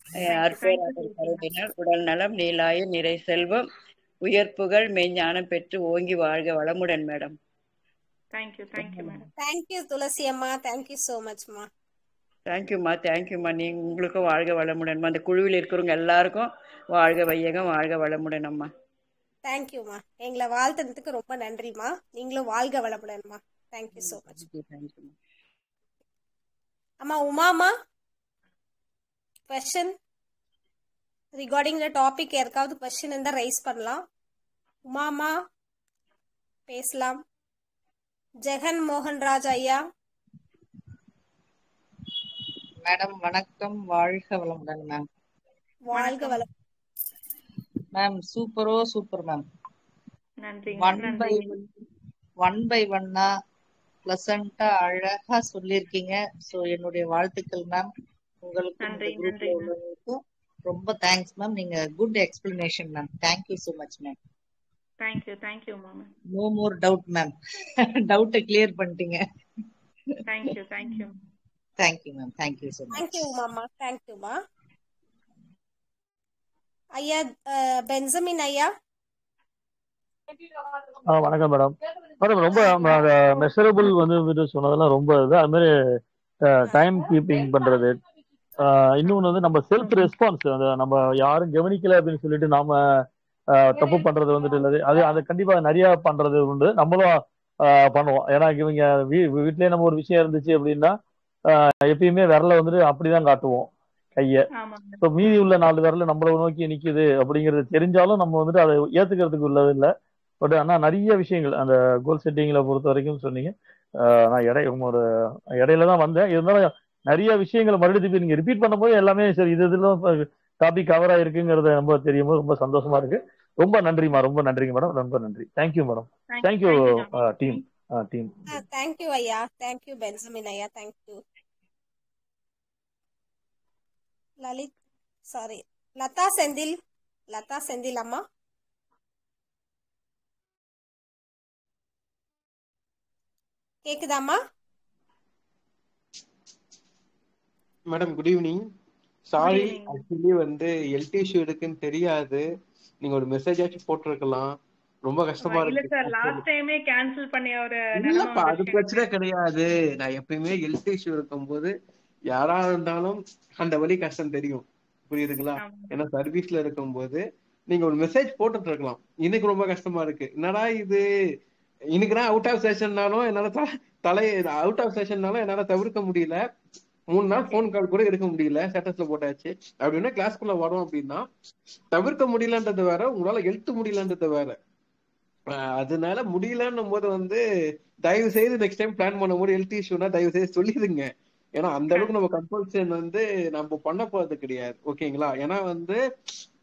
தேங்க் யூ. அற்புதர் thank you Arul Tulasi ma'am. கருதினால் உடல் நலம், நீலாய நிறை செல்வம், உயர்ப்புகள், மெய்ஞானம் பெற்று ஓங்கி வாழ்க வளமுடன் madam. Thank you. Thank you madam. Thank you Tulasi அம்மா. Thank you so much ma. தேங்க்யூம்மா, தேங்க்யூம்மா. நீங்க உங்களுக்கும் வாழ்க வளமுடன்மா. அந்த குழுவில் இருக்கிறவங்க எல்லாருக்கும் வாழ்க வையகம், வாழ்க வளமுடன் அம்மா. Thank you ma. எங்களை வாழ்த்துறதுக்கு ரொம்ப நன்றிமா. நீங்களும் வாழ்க வளமுடன்மா. Thank you so much. தேங்க்யூம்மா. அம்மா Umama, question regarding the topic யாருக்காவது question இருந்தா ரைஸ் பண்ணலாம். உமாமா பேசலாம். ஜெகன் மோகன்ராஜ் ஐயா. மேடம் வணக்கம், வாழ்க வளமுடன் மேம். வாழ்க வணக்கம் வளம். Ma'am super ma'am. நன்றிங்க. ஒன் பை நன்றி. ஒன் பை ஒன்னா பிளசண்டா அழகா சொல்லியிருக்கீங்க. ஸோ என்னுடைய வாழ்த்துக்கள் மேம். உங்களுக்கும் நன்றி. இந்த குரூப்ல நன்றி மேம். உள்ளவங்களுக்கும் ரொம்ப தேங்க்ஸ் மேம். நீங்க good explanation ma'am. Thank you so much ma'am. Thank you. Thank you ma'am. No more doubt ma'am. டவுட்டை கிளியர் பண்ணிட்டீங்க. Thank you. Thank you. Thank you ma'am. Thank you so Thank much. you உமாமா. Thank you மா. ஐயா பென்சமின் ஐயா. வணக்கம் madam. Madam ரொம்ப measurable சொன்னதெல்லாம் ரொம்ப இது. அது மாதிரி டைம் கீப்பிங் பண்றது, இன்னொன்று நம்ம செல்ஃப் ரெஸ்பான்ஸ், அந்த நம்ம யாரும் கவனிக்கல அப்படின்னு சொல்லிட்டு நாம தப்பு பண்றது இல்லது. அது கண்டிப்பா நிறைய பண்றது உண்டு. நம்மளும் பண்ணுவோம். ஏன்னா இவங்க வீட்லயே நம்ம ஒரு விஷயம் இருந்துச்சு அப்படின்னா எப்பயுமே விரல அப்படிதான் காட்டுவோம், கைய. இப்போ மீதி உள்ள 4 விரல நம்மள நோக்கி நிக்குது அப்படிங்கிறது தெரிஞ்சாலும் நம்ம அதை ஏத்துக்கிறதுக்கு உள்ளது இல்லை. பட் ஆனா நிறைய விஷயங்கள் அந்த கோல் செட்டிங்ல பொறுத்த வரைக்கும் சொன்னீங்க. நான் ஒரு இடையில தான் வந்தேன். இருந்தாலும் நிறைய விஷயங்களை மறுபடியும் நீங்க ரிப்பீட் பண்ணும்போது எல்லாமே சரி, இதெல்லாம் டாபிக் கவர் ஆயிருக்குங்கிறத ரொம்ப தெரியும் போது ரொம்ப சந்தோஷமா இருக்கு. ரொம்ப நன்றிமா, ரொம்ப நன்றிங்க மேடம். ரொம்ப நன்றி. Thank you madam. Thank you team. Thank you ஐயா. தேங்க்யூ பென்சமின் ஐயா. Thank you Lalit, sorry Latha Senthil. லதா செந்தில் அம்மா. கேக்குதாம்மா? Madam good evening. Good sorry, evening. Actually வந்து ஹெல்த் இஷ்யூ இருக்குன்னு தெரியாது. நீங்க ஒரு மெசேஜ் ஆச்சும் போட்டிருக்கலாம். ரொம்ப கஷ்டமா இல்ல இருக்கு. சார், லாஸ்ட் டைமே கேன்சல் பண்ணி ஒரு நிலைமை இல்லப்பா, அது வந்துருச்சு பிரச்சனை எனக்கு. கிடையாது. நான் எப்பயுமே ஹெல்த் இஷ்யூ இருக்கும்போது யாரா இருந்தாலும் அந்த வலி கஷ்டம் தெரியும், புரியுதுங்களா? ஆமா. ஏன்னா சர்வீஸ்ல இருக்கும்போது நீங்க ஒரு மெசேஜ் போட்டுட்டு இருக்கலாம். இன்னைக்கு ரொம்ப கஷ்டமா இருக்கு, என்னடா இது, இன்னைக்கு நான் அவுட் ஆஃப் செஷன்னாலும் என்னால தலை அவுட் ஆஃப் செஷன்னாலும் என்னால தவிர்க்க முடியல. 3 நாள் ஓகே. போன் கால் கூட எடுக்க முடியல, ஸ்டேட்டஸ்ல போட்டாச்சு. அப்படின்னா கிளாஸ்க்குள்ள வரோம் அப்படின்னா தவிர்க்க முடியலன்றது வேற, உங்களால எழுத்து முடியலன்றது வேற. அதனால முடியலன்னும் போது வந்து தயவு செய்து நெக்ஸ்ட் டைம் பிளான் பண்ணும்போது ஹெல்த் இஷ்யூனா தயவு செய்து சொல்லிடுங்க. ஏன்னா அந்த அளவுக்கு நம்ம கம்பல்ஷன் வந்து நம்ம பண்ண போறது கிடையாது, ஓகேங்களா? ஏன்னா வந்து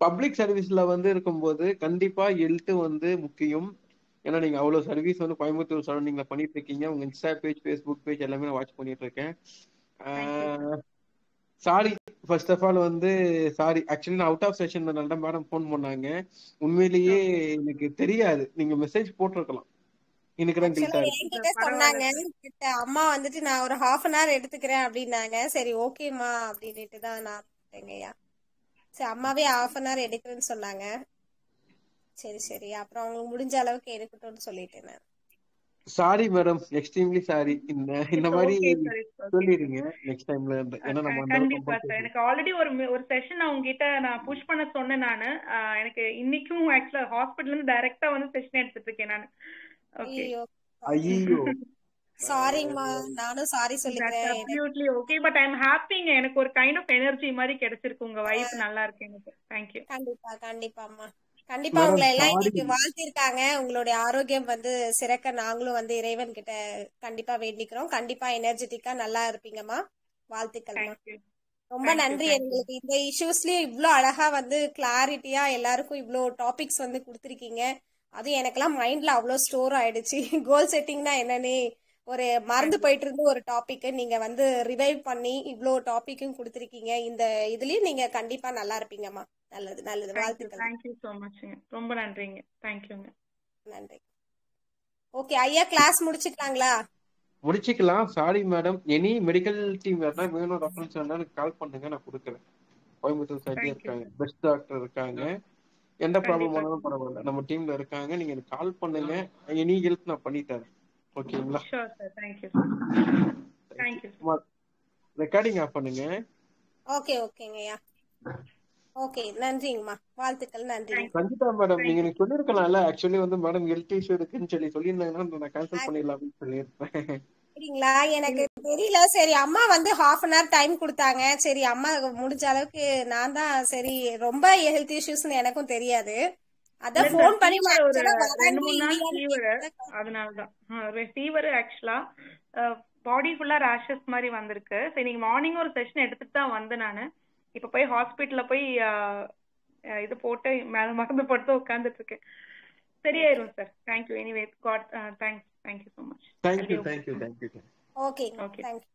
பப்ளிக் சர்வீஸ்ல வந்து இருக்கும்போது கண்டிப்பா ஹெல்த் வந்து முக்கியம். ஏன்னா நீங்க அவ்வளவு சர்வீஸ் வந்து கோயம்புத்தூர் சரௌண்டிங்ல பண்ணிட்டு இருக்கீங்க. உங்க இன்ஸ்டா பேஜ், ஃபேஸ்புக் பேஜ் எல்லாமே நான் வாட்ச் பண்ணிட்டு இருக்கேன். Thank you sir. Sorry, first of all வந்து சாரி. ஆக்சுவலி நான் அவுட் ஆஃப் செஷன் நல்ல மேடம் ஃபோன் பண்ணாங்க. உண்மையிலேயே ஓகே. எனக்கு தெரியாது, நீங்க மெசேஜ் போட்டிருக்கலாம். இன்னைக்கு தான் ஆக்சுவலா கில்ட்டா இருக்கு. என்கிட்ட பரவாயில்ல சொன்னாங்க, கிட்ட அம்மா வந்துட்டு நான் ஒரு 1/2 hour எடுத்துக்கிறேன் அப்படின்னாங்க. சரி ஓகேம்மா அப்படின்னுட்டு தான் நான் விட்டேங்கய்யா. சரி அம்மாவே 1/2 hour எடுக்கிறேன்னு சொன்னாங்க. சரி சரி, அப்புறம் அவங்களுக்கு முடிஞ்ச அளவுக்கு எடுக்கட்டும்னு சொல்லிட்டேன் நான். Sorry madam, extremely sorry. இந்த இட்ஸ் மாதிரி okay sir, it's okay sir. சொல்லிடுங்க நெக்ஸ்ட் டைம்ல இருந்து. ஏன்னா நம்ம அந்த அளவுக்கு கண்டிப்பா சார். கம்பல்சரி. எனக்கு ஆல்ரெடி ஒரு செஷன் நான் உங்ககிட்ட நான் புஷ் பண்ண சொன்னேன் நானு. எனக்கு இன்னைக்கும் ஆக்சுவலா ஹாஸ்பிட்டல்ல இருந்து டைரக்டா வந்து செஷன் எடுத்துட்டு இருக்கேன் நானு. ஓகே. ஐயோ ஐயோ, சாரிங்கம்மா, நானும் சாரி தட்ஸ் சொல்லிக்கிறேன். எனக்கு அப்சல்யூட்லி ஓகே. பட் ஐ அம் ஹாப்பிங்க. எனக்கு ஒரு கைண்ட் ஆஃப் எனர்ஜி மாதிரி கிடைச்சிருக்கு. உங்க வைப் நல்லா இருக்கு எனக்கு. தேங்க்யூ. கண்டிப்பா கண்டிப்பாம்மா. கண்டிப்பா மேடம் உங்களை எல்லாம் சாரி. இன்னைக்கு வாழ்த்திருக்காங்க. உங்களுடைய ஆரோக்கியம் வந்து சிறக்க நாங்களும் வந்து இறைவன் கிட்ட கண்டிப்பா வேண்டிக்கிறோம். கண்டிப்பா எனர்ஜெட்டிக்கா நல்லா இருப்பீங்கம்மா. வாழ்த்துக்கள்மா. தேங்க்யூ. ரொம்ப தேங்க்யூ. நன்றி. தேங்க்யூ. எங்களுக்கு இந்த இஷ்யூஸ்லயே இவ்ளோ அழகா வந்து கிளாரிட்டியா எல்லாருக்கும் இவ்ளோ டாபிக்ஸ் வந்து கொடுத்துருக்கீங்க. அது எனக்கெல்லாம் மைண்ட்ல அவ்வளோ ஸ்டோர் ஆயிடுச்சு. கோல் செட்டிங்னா என்னன்னே ஒரு மறந்து போயிட்டு இருந்த ஒரு டாபிக் நீங்க வந்து ரிவைவ் பண்ணி இவ்ளோ டாபிக்கும் கொடுத்துருக்கீங்க. இந்த இதுலயும் நீங்க கண்டிப்பா நல்லா இருப்பீங்கம்மா. நல்லது நல்லது, தேங்க்யூ. வாழ்த்துக்கள். தேங்க்யூ ஸோ மச்ங்க. ரொம்ப நன்றிங்க. தேங்க்யூங்க. நன்றி. ஓகே ஐயா, கிளாஸ் முடிச்சுக்கலாங்களா? முடிச்சுக்கலாம். Sorry madam, any medical team யாருன்னா வேணும், ரெஃபரன்ஸ் வேணா எனக்கு கால் பண்ணுங்க, நான் கொடுக்குறேன். கோயம்புத்தூர் சைட்லயே தேங்க்யூ இருக்காங்க, சார். பெஸ்ட் டாக்டர் இருக்காங்க. எந்த ப்ராப்ளம் கண்டிப்பா ஆனாலும் சார். பரவாயில்ல, நம்ம டீம்ல இருக்காங்க. நீங்க எனக்கு கால் பண்ணுங்க, எனி ஹெல்ப் நான் பண்ணி தரேன், ஓகேங்களா? Sure sir. Thank you sir. Thank you sir. Recording off பண்ணுங்க. ஓகே ஓகேங்கய்யா. ஓகே நன்றிங்கம்மா, வாழ்த்துக்கள். நன்றிங்க. சங்கீதா மேடம், நீங்க தேங்க்யூ. எனக்கு சொல்லிருக்கலாம்ல. ஆக்சுவலி வந்து மேடம் ஹெல்த் இஷ்யூ இருக்குன்னு சொல்லியிருந்தாங்கன்னா நான் கேன்சல் பண்ணிடலாம்னு சொல்லியிருப்பேன். சரிங்களா, எனக்கு தெரியல. சரி அம்மா வந்து 1/2 hour டைம் கொடுத்தாங்க. சரி அம்மா முடிஞ்ச அளவுக்கு நான் தான் சரி, ரொம்ப ஹெல்த் இஷ்யூஸ்னு எனக்கும் தெரியாது. அதான் இல்ல சார், ஃபோன் பண்ணி ஃபீவர் ஒரு ஆக்சுவலா 2-3 வராங்க நாள் இல்லையான்னு ஃபீவர். கேட்டேன். அதனாலதான் ஃபீவர் ஆக்சுவலா பாடி ஃபுல்லா ரேஷஸ் மாதிரி வந்திருக்கு. சரி நீங்க மார்னிங் ஒரு செஷன் எடுத்துட்டு தான் வந்தேன் நானு. இப்ப போய் ஹாஸ்பிட்டல்ல போய் இது போட்டு மேல மருந்து போட்டு உட்கார்ந்துட்டு இருக்கேன். சரியாயிரும் sir. Thank you. Anyway god thanks. Thank you so much. Thank you. ஓகேங்க, தேங்க்யூ.